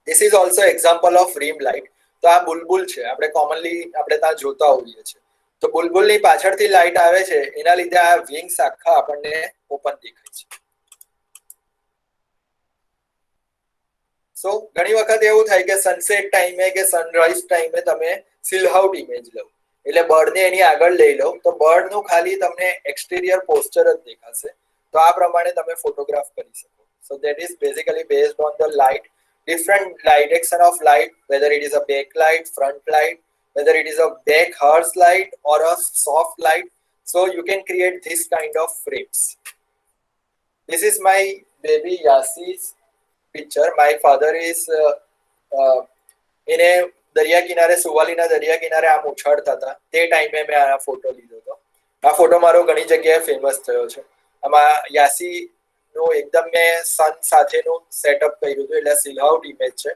this is also example of rim light. તો આ બુલબુલ છે, આપણે કોમનલી આપણે ત્યાં જોતા હોઈએ છીએ, તો બુલબુલની પાછળથી લાઇટ આવે છે એના લીધે આ વિંગ્સ આખા આપણને ઓપન દેખાય છે. સો ઘણી વખત એવું થાય કે સનસેટ ટાઈમે કે સનરાઈઝ ટાઈમે તમે સિલહાઉટ ઇમેજ લો એટલે બર્ડને એની આગળ લઈ લો તો બર્ડનું ખાલી તમને એક્સટેરિયર પોસ્ચર જ દેખાશે, તો આ પ્રમાણે તમે ફોટોગ્રાફ કરી શકો. સો that is basically based on the light, different direction of light, whether it is a backlight, front light, whether it is a back harsh light or a soft light. So you can create this kind of frames. This is my baby Yasi's picture. My father is એને દરિયા કિનારે સુવાલીના દરિયા કિનારે આમ ઉછાળતા હતા તે ટાઈમે મેં આ ફોટો લીધો હતો. આ ફોટો મારો ઘણી જગ્યાએ ફેમસ થયો છે. આમાં યાસીનું એકદમ મેં સન સાથેનું સેટઅપ કર્યું હતું એટલે સિલહાઉટ ઇમેજ છે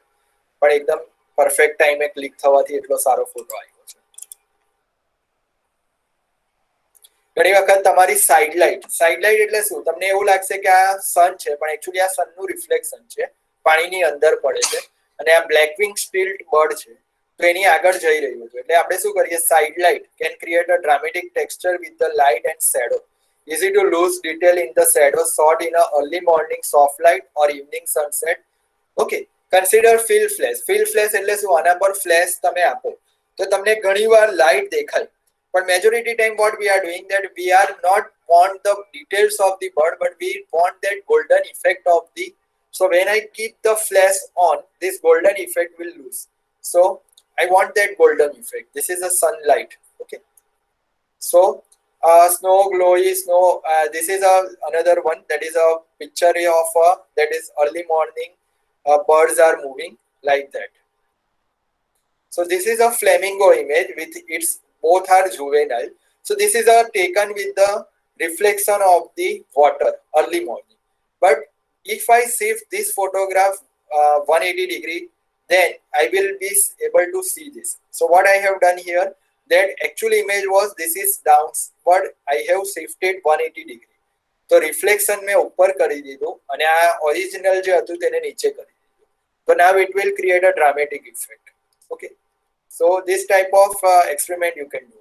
પણ એકદમ પરફેક્ટ ટાઈમે ક્લિક થવાથી એટલો સારો ફોટો આવ્યો છે. ઘણી વખત તમારી સાઇડ લાઇટ એટલે શું, તમને એવું લાગશે કે આ સન છે પણ એકચ્યુઅલી આ સનનું રિફ્લેક્શન છે, પાણીની અંદર પડે છે અને આ બ્લેક વિંગ સ્ટિલ્ટ બર્ડ છે તો એની આગળ જઈ રહ્યું હતું એટલે આપણે શું કરીએ, side light can create uh dramatic texture with the light and shadow. Easy to lose detail in the shadow shot in a early morning soft light or evening sunset. Okay, consider fill flash. Fill flash એટલે શું, આના પર flash તમે આપો તો તમને ઘણીવાર light દેખાય but majority time what we are doing that we are not want the details of the bird but we want that golden effect of the, so when I keep the flash on this golden effect will lose, so I want that golden effect. This is a sunlight. Okay, so snow glowy snow, this is another one that is a picture of that is early morning birds are moving like that. So this is a flamingo image with its both are juvenile, so this is taken with the reflection of the water early morning. But if I shift this photograph 180 degree then I will be able to see this. So what I have done here, that actual image was this is downward, I have shifted 180 degree, તો reflection મેં ઉપર કરી દીધું અને આ original જે હતું તેને નીચે કરી દીધું, તો now it will create a dramatic effect. Okay, So this type of experiment you can do.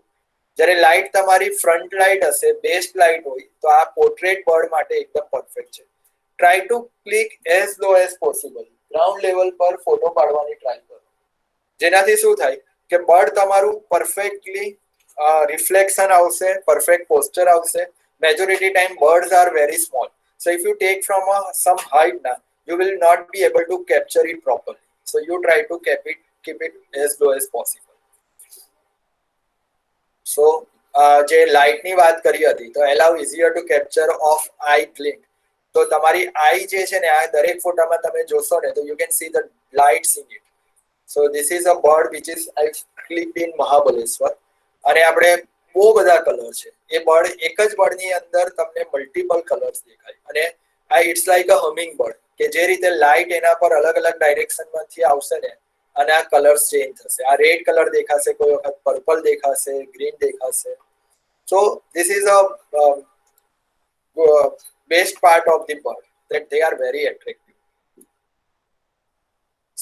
જ્યારે લાઇટ તમારી ફ્રન્ટ લાઇટ હશે, બેસ્ટ લાઇટ હોય, તો આ પોર્ટ્રેટ બર્ડ માટે એકદમ પરફેક્ટ છે. Try to click as low as possible. Ground level પર ફોટો પાડવાની ટ્રાય કરો, જેનાથી શું થાય કે બર્ડ તમારું પરફેક્ટલી રિફ્લેક્શન આવશે, પરફેક્ટ પોસ્ચર આવશે. Majority time birds are very small, so if you take from some height ના, you will not be able to capture it properly. So you try to keep it as low as possible. So જે light ની વાત કરી હતી, તો allow easier to capture of eye glint. તો તમારી આઈ જે છે ને, આ દરેક ફોટામાં તમે જોશો ને, તો you can see the lights in it. So this is a bird which is I clicked in Mahabaleshwar, અને આપણે બહુ બધા કલર છે. એ બર્ડ, એક જ બર્ડની અંદર તમને મલ્ટિપલ કલર્સ દેખાય, અને આ it's like a hummingbird, કે જે રીતે લાઇટ એના પર અલગ અલગ ડાયરેક્શનમાંથી આવશે ને, અને આ કલર્સ ચેન્જ થશે. આ રેડ કલર દેખાશે, કોઈ વખત પર્પલ દેખાશે, ગ્રીન દેખાશે. સો this is a best part of the bird, that they are very attractive.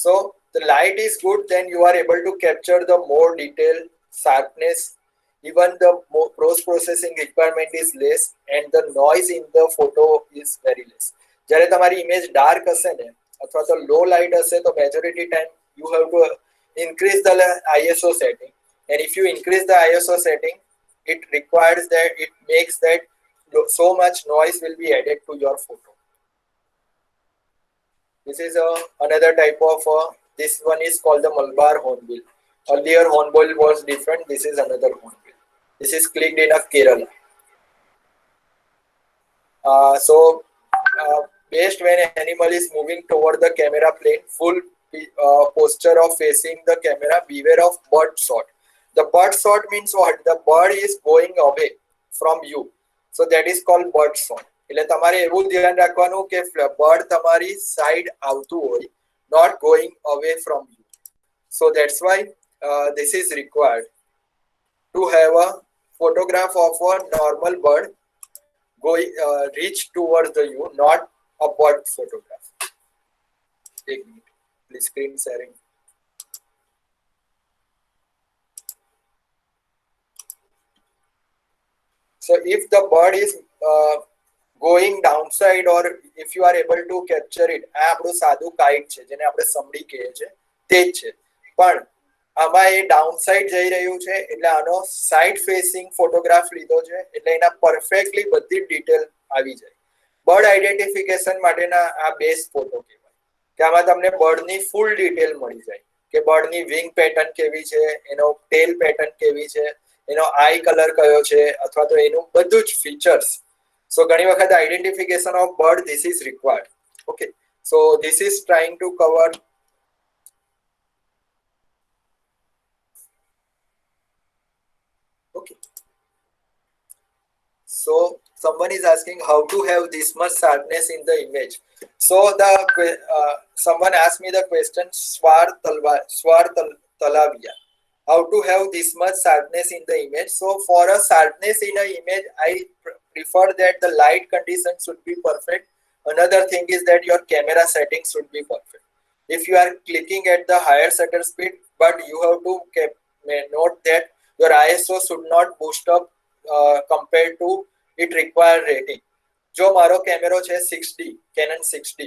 So the light is good, then you are able to capture the more detail, sharpness, even the post processing requirement is less, and the noise in the photo is very less. જ્યારે તમારી image dark હશે ને, અથવા તો લો light હશે, તો majority time you have to increase the ISO setting, and if you increase the ISO setting, it requires that, it makes that so much noise will be added to your photo. This is another type of this one is called the Malabar hornbill. Earlier hornbill was different, this is another hornbill. This is clicked in a Kerala. Best when animal is moving toward the camera plane, full posture of facing the camera, beware of bird shot. The bird shot means what? The bird is going away from you, so that is called bird shot. એટલે તમારે એવું ધ્યાન રાખવાનું કે bird તમારી side આવતું હોય, not going away from you. So that's why this is required to have a photograph of a normal bird going reach towards the you, not a bird photograph. Take minute. Please, screen sharing. So if the bird is going downside, or if you are able to capture it, આ આપણું સાદું kite છે, જેને આપણે સમડી કહીએ છીએ, તે જ છે. પણ આમાં એ ડાઉનસાઇડ જઈ રહ્યું છે, એટલે આનો સાઇડ ફેસિંગ ફોટોગ્રાફ લીધો છે, એટલે એના પરફેક્ટલી બધી ડિટેલ આવી જાય. બર્ડ આઈડેન્ટિફિકેશન માટેના આ બેસ્ટ ફોટો કહેવાય, કે આમાં તમને બર્ડની ફૂલ ડિટેલ મળી જાય, કે બર્ડની વિંગ પેટર્ન કેવી છે, એનો ટેલ પેટર્ન કેવી છે, એનો આઈ કલર કયો છે, અથવા તો એનું બધું જ ફીચર્સ. સો ઘણી વખત identification of bird, this is required. Okay, so this is trying to cover. Okay. So someone is asking how to have this much sharpness in the image. So the someone asked me the question, Swar Talavia, how to have this much sharpness in the image. So for a sharpness in an image, I prefer that the light conditions should be perfect. Another thing is that your camera settings should be perfect. If you are clicking at the higher shutter speed, but you have to note that your ISO should not boost up compared to it required rating. જો મારો કેમેરો છે 6D, Canon 6D,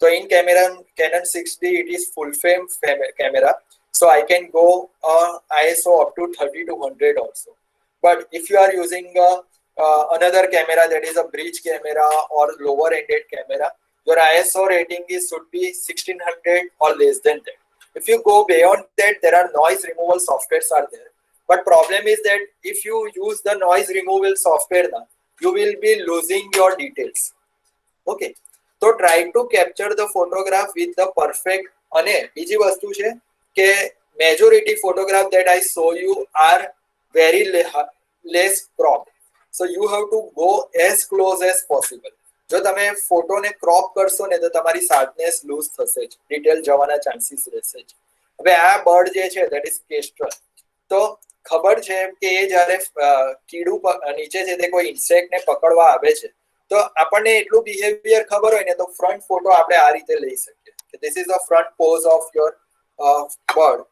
so in Canon 6D it is full frame camera, so I can go ISO up to 30 to 100 also. But if you are using another camera, that is a bridge camera or lower ended camera, your ISO rating should be 1600 or less than that. If you go beyond that, there are noise removal softwares are there. But problem is that if you use the noise removal software, you will be losing your details. Okay, so try to capture the photograph with the perfect. અને બીજી વસ્તુ છે કે majority photograph that I show you are very less cropped. So you have to go as close as possible. જો તમે ફોટોને crop કરશો ને, તો તમારી શાર્પનેસ લૂઝ થશે જ, ડિટેલ જવાના ચાન્સીસ રહેશે જ. હવે આ બર્ડ જે છે, that is kestrel, તો ખબર છે કે એ જ્યારે કીડું નીચે છે તે કોઈ ઇન્સેક્ટને પકડવા આવે છે, તો આપણને એટલું બિહેવિયર ખબર હોય ને, તો ફ્રન્ટ ફોટો આપણે આ રીતે લઈ શકીએ કે this is a front pose of your bird.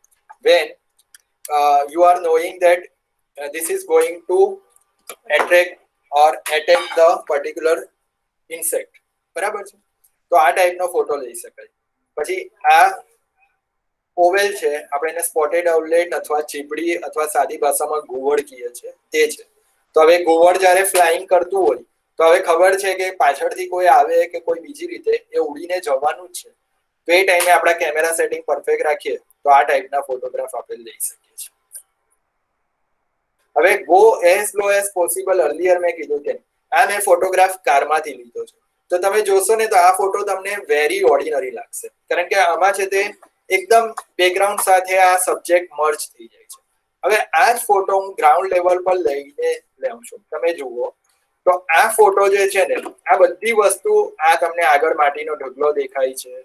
When you are knowing that this is going to attract or attack the particular insect. બરાબર છે? તો આ ટાઈપનો ફોટો લઈ શકાય. પછી આ ઓવેલ છે, આપણે એને સ્પોટેડ આઉટલેટ અથવા ચીપડી અથવા સાદી ભાષામાં ઘુવડ કહીએ છીએ, તે છે. તો હવે ઘુવડ જ્યારે ફ્લાઇંગ કરતું હોય તો હવે ખબર છે કે પાછળથી કોઈ આવે કે કોઈ બીજી રીતે એ ઉડીને જવાનું જ છે. તો એ ટાઈમે આપણા કેમેરા સેટિંગ પરફેક્ટ રાખીએ તો આ ટાઈપના ફોટોગ્રાફ આપણે લઈ શકીએ છીએ. હવે go as low as possible, earlier મેં કીધું તેમ આ મેં ફોટોગ્રાફ કારમાંથી લીધો છે. તો તમે જોશો ને તો આ ફોટો તમને વેરી ઓર્ડિનરી લાગશે, કારણ કે આમાં છે તે એકદમ બેકગ્રાઉન્ડ સાથે આ સબ્જેક્ટ મર્જ થઈ જાય છે. હવે આ જ ફોટો હું ગ્રાઉન્ડ લેવલ પર લઈને લઉં છું. તમે જુઓ તો આ ફોટો જે છે ને, આ બધી વસ્તુ, આ તમને આગળ માટીનો ઢગલો દેખાય છે,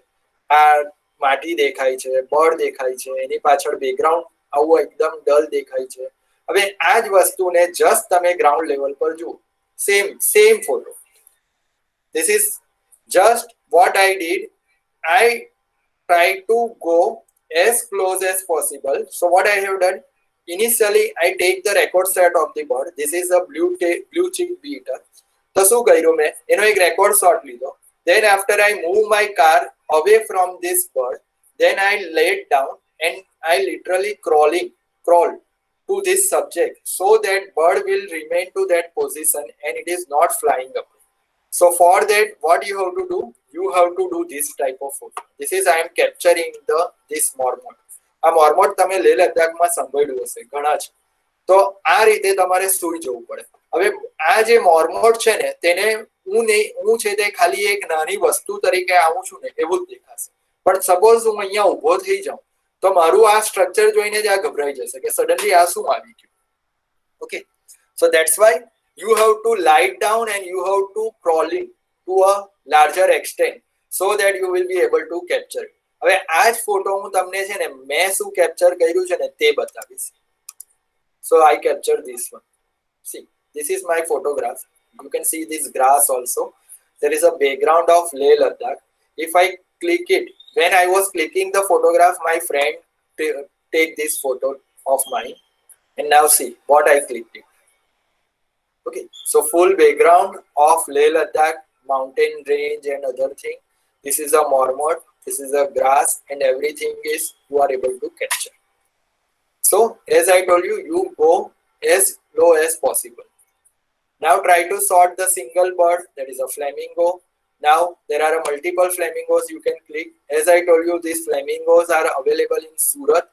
આ માટી દેખાય છે, બળ દેખાય છે, એની પાછળ બેકગ્રાઉન્ડ આવું એકદમ ડલ દેખાય છે. હવે આ જ વસ્તુને જસ્ટ તમે ગ્રાઉન્ડ લેવલ પર જુઓ, same photo. This is just what I did. I tried to go as close as possible. So what I have done, initially I take the record set of the bird. This is a blue chick beater. તો શું કર્યું મેં, એનો એક record shot લીધો. Then after I move my car away from this bird, then I laid down and I literally crawl to this subject so that bird will remain to that position and it is not flying up. So for that, what you have to do? You have to do this type of photo. This is I am capturing this marmot. આ મોર્મોટ તમે લેહ લદ્દાખમાં સંભાળ્યું હશે ઘણા છે. તો આ રીતે તમારે સૂઈ જવું પડે. હવે આ જે મોર્મોટ છે ને, તેને હું છે તે ખાલી એક નાની વસ્તુ તરીકે આવું છું ને એવું જ દેખાશે. પણ સપોઝ હું અહીંયા ઊભો થઈ જાઉં તો મારું આ સ્ટ્રક્ચર જોઈને જ આ ગભરાઈ જશે કે સડનલી આ શું આવી ગયું. Okay, so that's why you have to lie down and you have to crawling to a larger extent so that you will be able to capture it. હવે આ જ ફોટો હું તમને છે ને મેં શું કેપ્ચર કર્યું છે ને તે બતાવીશ. So I captured this one. See, this is my photograph. You can see this grass also. There is a background of Leh Ladakh. If I click it, when I was clicking the photograph, my friend take this photo of mine, and now see what I clicked it. Okay, so full background of Leh Ladakh, mountain range and other thing. This is a marmot, this is a grass, and everything is you are able to capture. So as I told you, you go as low as possible. Now try to sort the single bird, that is a flamingo. Now there are multiple flamingos you can click. As I told you, these flamingos are available in Surat.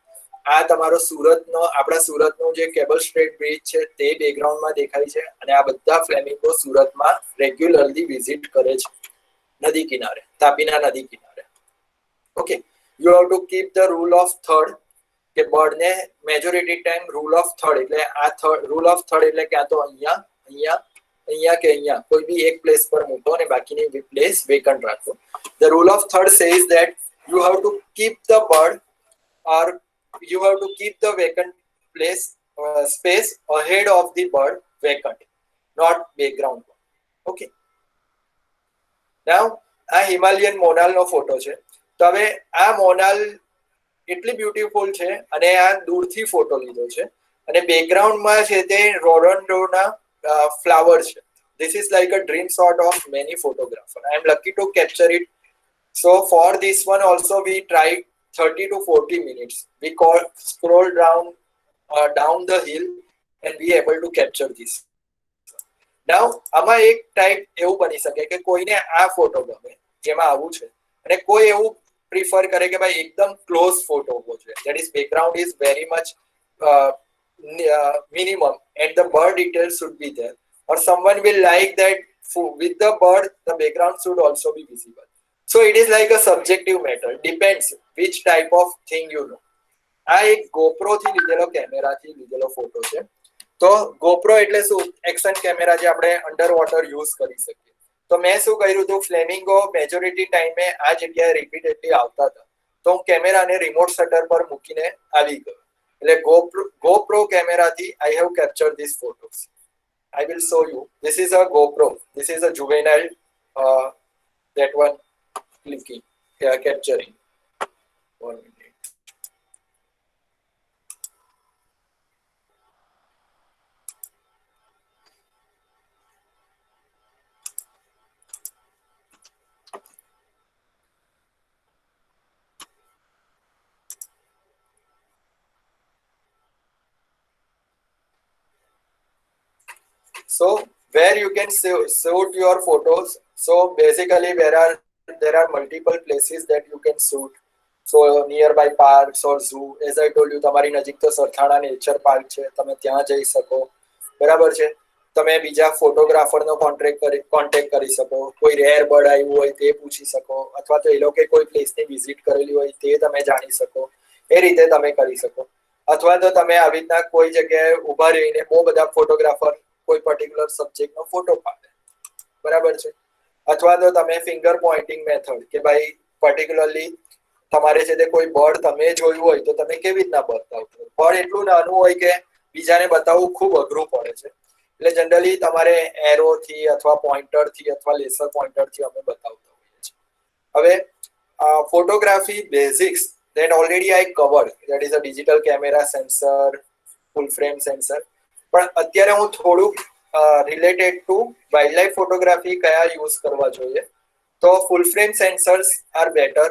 આ તમારો સુરતનો, આપણા સુરતનો જે cable straight bridge છે તે બેકગ્રાઉન્ડમાં દેખાય છે. અને આ બધા ફ્લેમિંગો સુરતમાં રેગ્યુલરલી વિઝિટ કરે છે નદી કિનારે, તાપીના નદી કિનારે. Okay, you have to keep the rule of third, કે બર્ડને majority time rule of third, એટલે આ રૂલ ઓફ થર્ડ એટલે ક્યાં તો અહીંયા કે અહીંયા કોઈ બી એક પ્લેસ પર મૂકો અને બાકીની પ્લેસ વેકન્ટ રાખો. The rule of third says that you have to keep the bird or you have to keep the vacant place space ahead of the bird vacant, not background. Okay, now આ Himalayan મોનાલનો photo છે. તો હવે આ મોનાલ એટલી beautiful છે અને આ દૂરથી ફોટો લીધો છે અને બેકગ્રાઉન્ડમાં છે તે રોડોન્ડોના ફ્લાવર છે. This is like a dream shot of many photographers. I am lucky to capture it. So for this one also we tried 30 to 40 minutes. We scroll down the hill and be able to capture this. Now આમાં એક type એવું બની શકે કે કોઈને આ photo ગમે જેમાં આવું છે અને કોઈ એવું પ્રિફર કરે કે ભાઈ એકદમ ક્લોઝ ફોટો હોવો જોઈએ, that is background is very much minimum and the bird details should be there, or someone will like that with the bird the background should also be visible. So it is like a subjective matter, depends which type of thing you know. આ એક GoPro થી લીધેલો કેમેરાથી લીધેલો photo છે. તો GoPro એટલે શું, એક્શન કેમેરા જે આપણે અંડર વોટર યુઝ કરી શકીએ. તો મેં શું કર્યું હતું, ફ્લેમિંગો મેજોરિટી ટાઈમે આ જગ્યાએ રિપીટેડલી આવતા હતા તો હું કેમેરાને રિમોટ શટર પર મૂકીને આવી ગયો. એટલે GoPro કેમેરાથી I have captured these photos. I will show you. This is a GoPro. This is a juvenile that one clicking, capturing. 1 minute. So where you can shoot your photos. So basically there are multiple places that you can shoot. So nearby parks or zoo, as I told you, તમારી નજીક તો Sarthana nature park છે, તમે ત્યાં જઈ શકો. બરાબર છે. તમે બીજા ફોટોગ્રાફરનો કોન્ટેક્ટ કરી શકો. કોઈ રેર બર્ડ આવ્યું હોય તે પૂછી શકો, અથવા તો એ લોકોએ કોઈ પ્લેસની વિઝિટ કરેલી હોય તે તમે જાણી શકો. એ રીતે તમે કરી શકો. અથવા તો તમે આવી રીતના કોઈ જગ્યાએ ઊભા રહીને બહુ બધા ફોટોગ્રાફર કોઈ પર્ટિક્યુલર સબ્જેક્ટનો ફોટો પાડે. બરાબર છે. અથવા તો તમે ફિંગર પોઇન્ટિંગ મેથડ, કે ભાઈ પર્ટિક્યુલરલી તમારે છે તે કોઈ બર્ડ તમે જોયું હોય તો તમે કેવી રીતના બતાવશો. બર્ડ એટલું નાનું હોય કે બીજાને બતાવવું ખૂબ અઘરું પડે છે. એટલે જનરલી તમારે એરોથી અથવા પોઇન્ટરથી અથવા લેસર પોઇન્ટરથી અમે બતાવતા હોઈએ છીએ. હવે photography basics that already I covered, that is a digital camera, sensor, full frame sensor. પણ અત્યારે હું થોડુંક રિલેટેડ ટુ વાઇલ્ડલાઇફ ફોટોગ્રાફી કયા યુઝ કરવા જોઈએ. તો full frame sensors are better,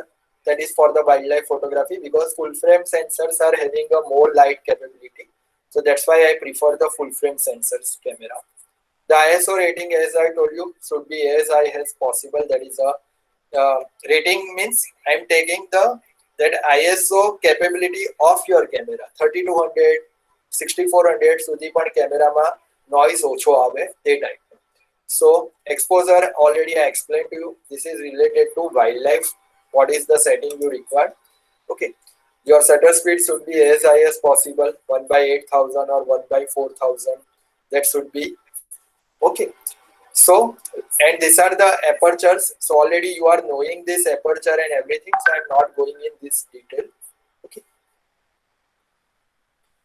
that is for the wildlife photography, because full frame sensors are having a more light capability. So that's why I prefer the full frame sensors camera. The ISO rating, as I told you, should be as high as possible. That is a rating means I'm taking that ISO capability of your camera. 3200, 6400 સુધી પણ કેમેરામાં noise ઓછો આવે તે type. So exposure already I explained to you. This is related to wildlife. What is the setting you require? Okay. Your shutter speed should be as high as possible, 1/8000 or 1/4000. That should be okay. So, and these are the apertures. So already you are knowing this aperture and everything. So I'm not going in this detail. Okay.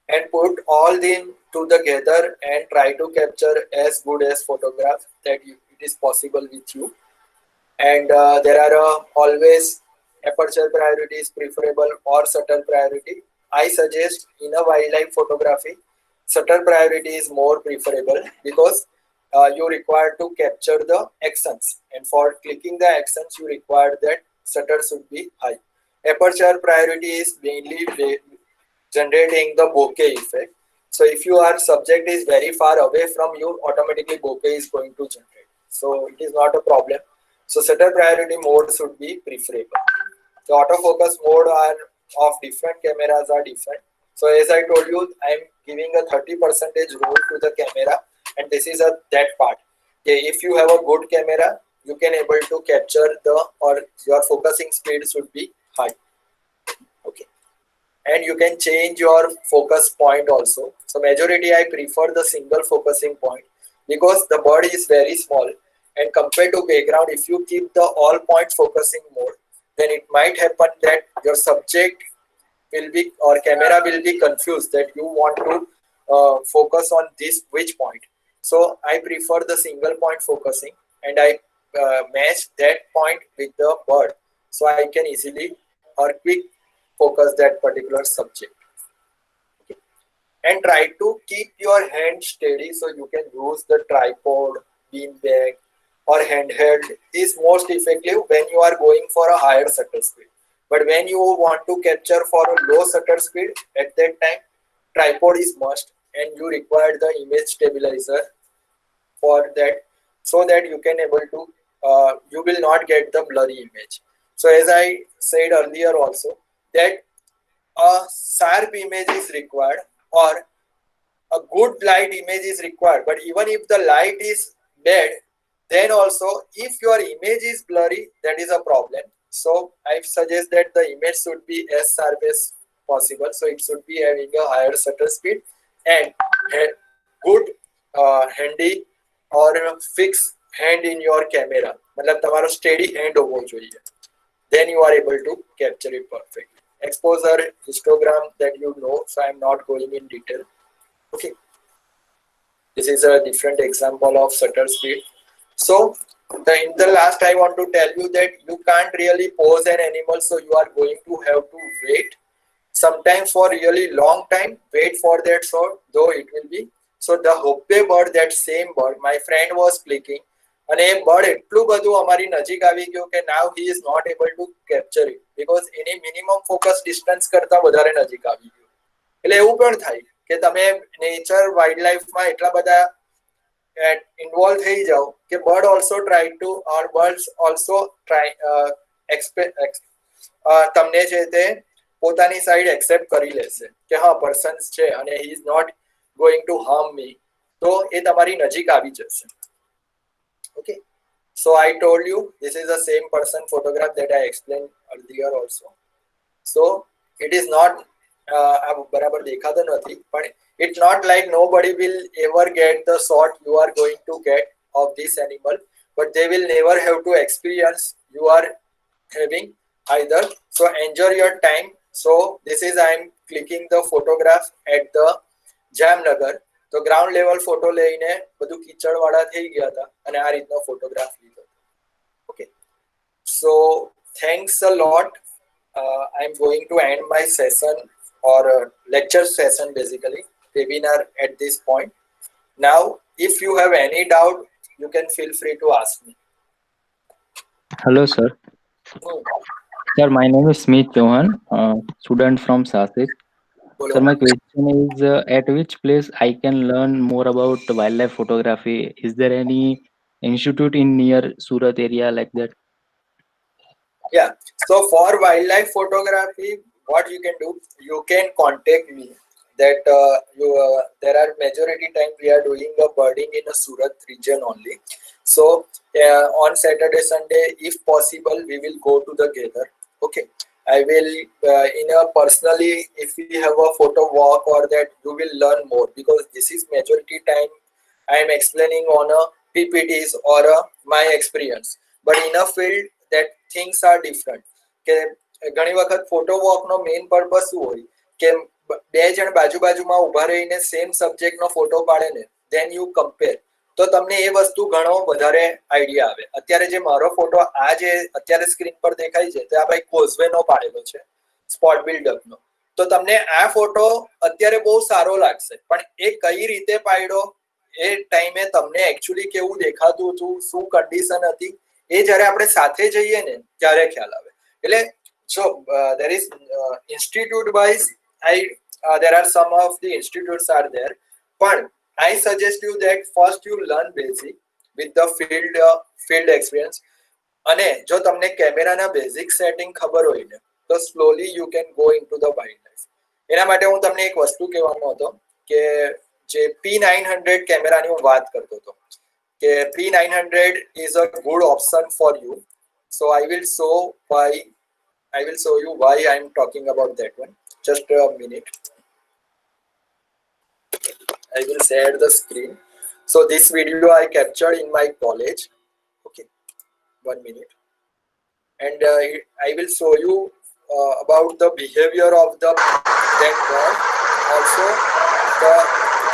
And put all them together and try to capture as good as photograph that it is possible with you. And there are always aperture priority is preferable or shutter priority. I suggest in a wildlife photography, shutter priority is more preferable, because you require to capture the actions, and for clicking the actions you require that shutter should be high. Aperture priority is mainly generating the bokeh effect. So if your subject is very far away from you, automatically bokeh is going to generate. So it is not a problem. So shutter priority mode should be preferable. The autofocus mode are of different cameras are different. So as I told you, I am giving a 30% rule to the camera, and this is that part. Okay, if you have a good camera, you can able to capture your focusing speed should be high. Okay, and you can change your focus point also. So majority I prefer the single focusing point, because the bird is very small, and compared to background, if you keep the all points focusing mode, then it might happen that your subject will be or camera will be confused that you want to focus on this which point. So I prefer the single point focusing, and I match that point with the bird, so I can easily or quick focus that particular subject. Okay. And try to keep your hand steady, so you can use the tripod, bean bag or handheld is most effective when you are going for a higher shutter speed. But when you want to capture for a low shutter speed, at that time tripod is must, and you require the image stabilizer for that, so that you can able to you will not get the blurry image. So as I said earlier also, that a sharp image is required or a good light image is required. But even if the light is bad, then also if your image is blurry, that is a problem. So I suggest that the image should be as sharp as possible. So it should be having a higher shutter speed and good handy or fixed hand in your camera. मतलब तुम्हारा steady hand होना चाहिए. Then you are able to capture it perfectly. Exposure, histogram that you know, so I am not going in detail. Okay. This is a different example of shutter speed. So in the last I want to tell you that you can't really pose an animal, so you are going to have to wait sometimes for really long time, wait for that shot, though it will be. So the hoppe bird, that same bird, my friend was clicking, અને એ bird એટલું બધું અમારી નજીક આવી ગયું કે now he is not able to capture it, because any minimum focus distance કરતા વધારે નજીક આવી ગયું. એટલે એવું પણ થાય કે તમે નેચર વાઇલ્ડ લાઈફમાં એટલા બધા ઇન્વોલ્વ થઈ જાઓ કે bird also try to or birds also try તમને છે તે પોતાની સાઈડ એક્સેપ્ટ કરી લેશે કે હા પર્સન્સ છે અને he is not going to harm me, તો એ તમારી નજીક આવી જશે. Okay, so I told you this is the same person photograph that I explained earlier also. So it is not આ બરાબર દેખાતો નથી, પણ it's not like nobody will ever get the shot you are going to get of this animal, but they will never have to experience you are having either. So enjoy your time. So this is I am clicking the photograph at the Jamnagar. તો ground level photo લઈને બધું કીચડ વાળા થઈ ગયા હતા અને આ રીતનો ફોટોગ્રાફ લીધો. Okay, so thanks a lot. I am going to end my session or lecture session, basically webinar at this point. Now if you have any doubt you can feel free to ask me. Hello, sir. Sir, my name is Smith Chauhan, student from Sasik. બોલો. Sir, my question is, at which place I can learn more about wildlife photography? Is there any institute in near Surat area like that? Yeah, so for wildlife photography what you can do, you can contact me that there are majority time we are doing the birding in a Surat region only. So on Saturday Sunday if possible we will go to the gather. Okay, I will in a personally if we have a photo walk or that you will learn more, because this is majority time I am explaining on a PPTs or my experience, but in a field that things are different. કે ઘણી વખત photo walk નો main purpose શું હોય કે બે જણ બાજુ બાજુમાં ઉભા રહીને સેમ સબ્જેક્ટ નો ફોટો પાડે ને, then you compare, તો તમને એ વસ્તુ ઘણો વધારે આઈડિયા આવે. અત્યારે જે મારો ફોટો આ જે અત્યારે સ્ક્રીન પર દેખાય છે તે આ ભાઈ કોઝવે નો પાડેલો છે, સ્પોટ બિલ્ડઅપ નો. તો તમને આ ફોટો અત્યારે બહુ સારો લાગશે, પણ એ કઈ રીતે પાડ્યો, એ ટાઈમે તમને એકચ્યુઅલી કેવું દેખાતું હતું, શું કન્ડિશન હતી, એ જ્યારે આપણે સાથે જઈએ ને ત્યારે ખ્યાલ આવે. એટલે જો there is institute wise there are some of the institutes are there, but I suggest you that first you learn basic with the field experience, અને જો તમને કેમેરાના બેઝિક સેટિંગ ખબર હોય ને તો slowly you can go into the wildlife. એના માટે હું તમને એક વસ્તુ કહેવાનો હતો કે જે P900 કેમેરાની હું વાત કરતો હતો કે P900 is a good option for you. So I will show you why I am talking about that one. Just a minute. I will share the screen. So this video I captured in my college. Okay, 1 minute. And I will show you about the behavior of that bird. Also the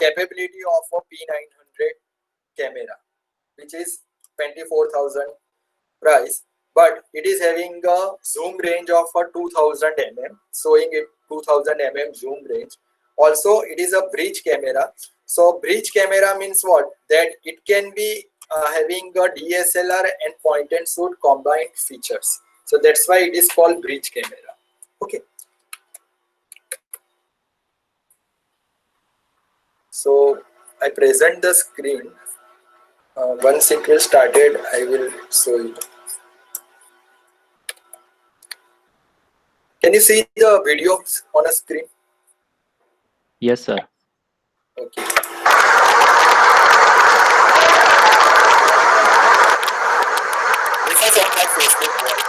capability of a P900 camera, which is 24,000 price, but it is having a zoom range of 2000 mm, showing it 2000 mm zoom range. Also it is a bridge camera. So bridge camera means what, that it can be having a DSLR and point and shoot combined features. So that's why it is called bridge camera. Okay, so I present the screen. Once it will started I will show you. Can you see the video on a screen? Yes, sir. Okay. This is on my Facebook wall.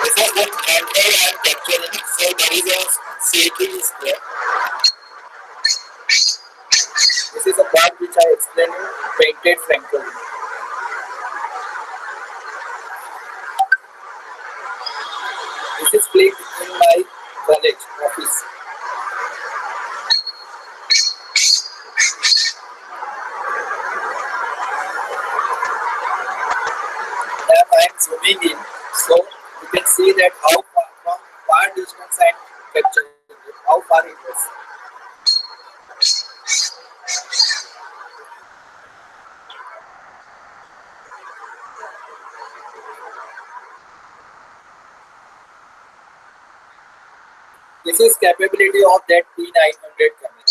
This is the angle I am capturing. So there is a shading is there. This is a part which I explained you, painted Frankel. This is clicked in my college office. Now I am zooming in, so you can see that how far, from far distance I am capturing it, how far it was. This is capability of that P900 camera.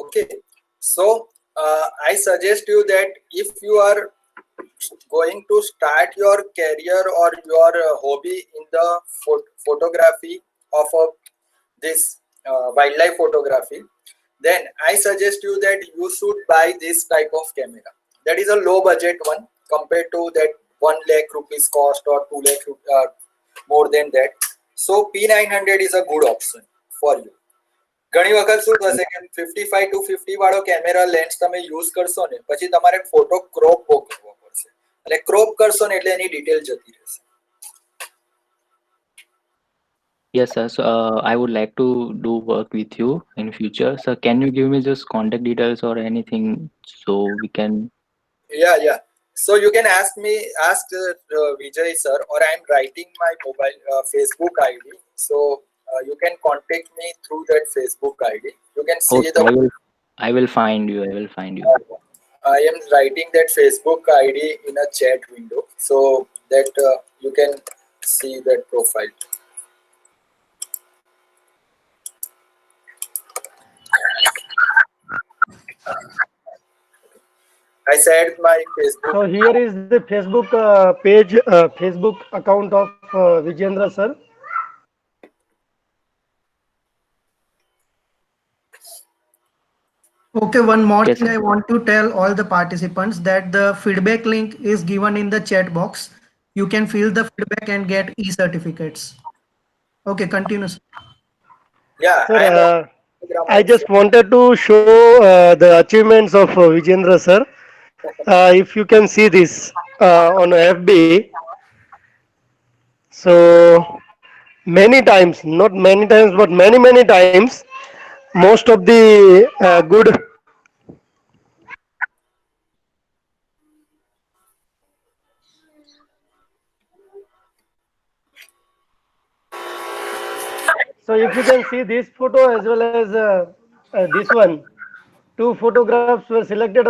Okay, so I suggest you that if you are going to start your career or your hobby in the photography of this wildlife photography, then I suggest you that you should buy this type of camera. That is a low budget one compared to that 1 lakh rupees cost or 2 lakh more than that. So P900 is a good option for you. ઘણી વખત શું થશે કે 55 to 50 વાળો camera lens તમે use કરશો ને પછી તમારે ફોટો ક્રોપ બહુ કરવો પડશે એટલે ક્રોપ કરશો ને એટલે એની ડિટેલ જતી રહેશે. Yes, sir. So I would like to do work with you in future. So can you give me just contact details or anything so we can? Yeah. So you can ask Vijay sir, or I am writing my mobile Facebook ID. So you can contact me through that Facebook ID. You can see Okay, I will find you. I will find you. I am writing that Facebook ID in a chat window so that you can see that profile. I said my Facebook. So here is the Facebook page, Facebook account of Vijendra sir. Okay, one more Yes, thing sir. I want to tell all the participants that the feedback link is given in the chat box. You can fill the feedback and get e-certificates. Okay, continue, sir. Yeah, Sir, I just wanted to show the achievements of Vijendra sir. If you can see this on FB, so many times, not many times, but many times, most of the good. So if you can see this photo as well as this one, two photographs were selected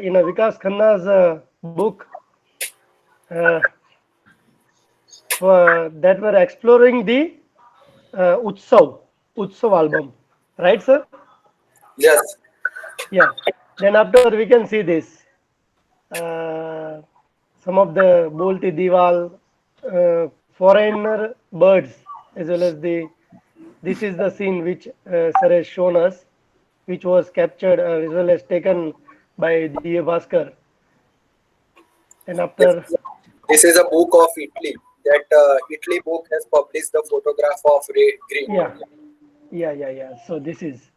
in a Vikas Khanna's book that were exploring the Utsav album, right, sir? Yes. Yeah. Then after we can see this, some of the Bolti Diwal, foreigner birds, as well as this is the scene which sir has shown us, which was captured as well as taken by D.A. Bhaskar. And after, This is a book of Italy. That Italy book has published the photograph of Ray Green. yeah. So this is.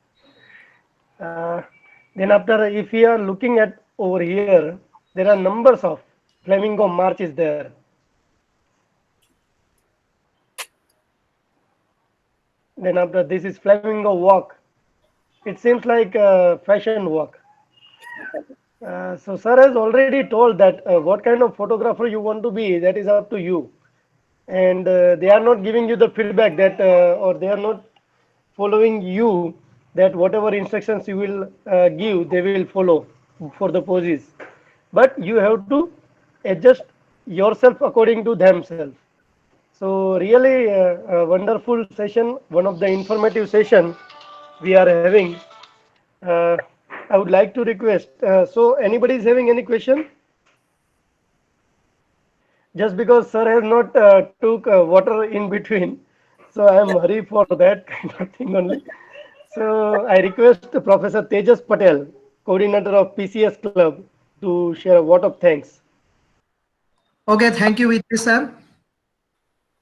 Then after, if we are looking at over here, there are numbers of flamingo marches there. Then after, this is flamingo walk. It seems like a fashion walk. So sir has already told that what kind of photographer you want to be, that is up to you. And they are not giving you the feedback that, or they are not following you, that whatever instructions you will give, they will follow for the poses. But you have to adjust yourself according to themselves. So really a wonderful session, one of the informative session we are having. I would like to request, so anybody is having any question? Just because sir has not took water in between, so I am hurry for that kind of thing only. So I request Professor Tejas Patel, coordinator of PCS Club, to share a word of thanks. Okay, thank you, Vijay sir.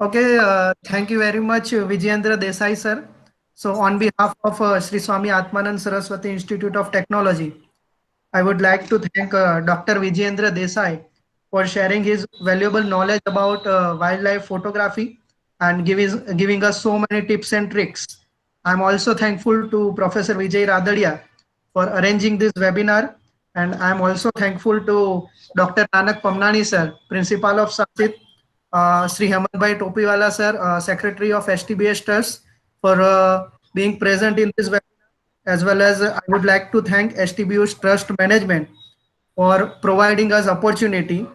Okay, thank you very much, Vijayendra Desai sir. So on behalf of Sri Swami Atmanand Saraswati Institute of Technology, I would like to thank Dr. Vijayendra Desai for sharing his valuable knowledge about wildlife photography and giving us so many tips and tricks. I'm also thankful to Professor Vijay Radadia for arranging this webinar, and I'm also thankful to Dr. Nanak Pamnani sir, Principal of Sasit, Sri Hemantbhai Topiwala sir, Secretary of STBS Trust, for being present in this webinar, as well as I would like to thank STBS Trust Management for providing us opportunity.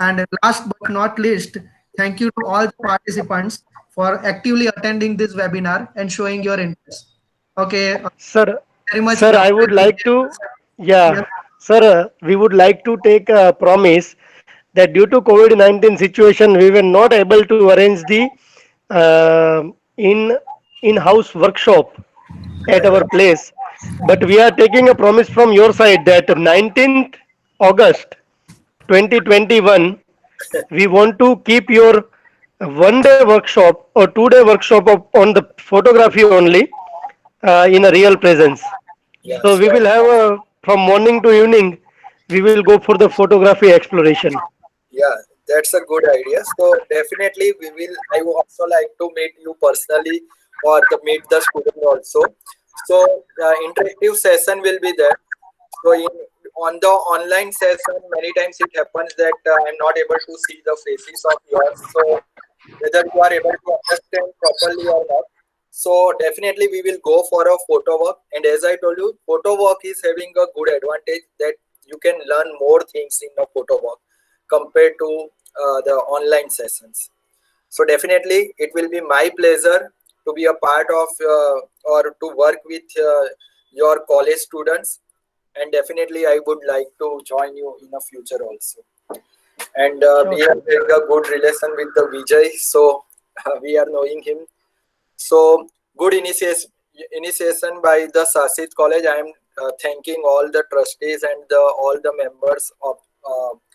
And last but not least, thank you to all the participants for actively attending this webinar and showing your interest. Okay. Sir, very much. Sir, I would like to, yeah, sir, we would like to take a promise that due to COVID-19 situation, we were not able to arrange the uh, in in-house workshop at our place, but we are taking a promise from your side that 19th August 2021, we want to keep your 1 day workshop or 2 day workshop on the photography only in a real presence. Yeah, So we sure. will have from morning to evening, we will go for the photography exploration. Yeah, that's a good idea. So definitely we will. I would also like to meet you personally or meet the student also. So the interactive session will be there. So on the online session, many times it happens that I'm not able to see the faces of yours. So whether you are able to understand properly or not. So definitely we will go for a photo work. And as I told you, photo work is having a good advantage that you can learn more things in a photo work compared to the online sessions. So definitely it will be my pleasure to be a part of or to work with your college students, and definitely I would like to join you in the future also. And Sure, we are sir. having a good relation with the Vijay, so we are knowing him. So good initiation by the Sasit College. I am thanking all the trustees and all the members of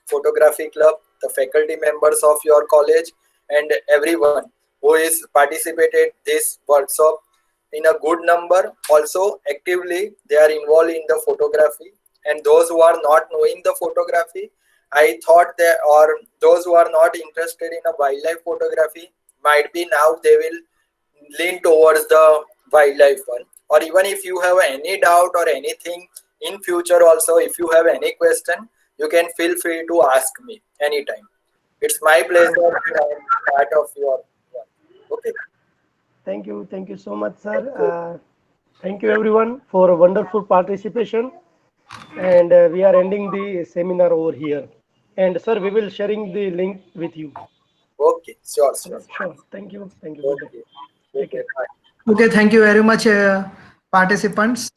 photography club, the faculty members of your college, and everyone who is participated this workshop in a good number. Also actively they are involved in the photography, and those who are not knowing the photography, I thought that, or those who are not interested in a wildlife photography, might be now they will lean towards the wildlife one. Or even if you have any doubt or anything in future also, if you have any question, you can feel free to ask me anytime. It's my pleasure that I am part of your work. Okay. Thank you so much, sir. Thank you everyone for a wonderful participation, and we are ending the seminar over here. And sir, we will sharing the link with you. Okay. Sure. Okay, Sure. sure. Thank you. Thank you. Good day. Okay. Take care. Okay. Bye. Okay, thank you very much, participants.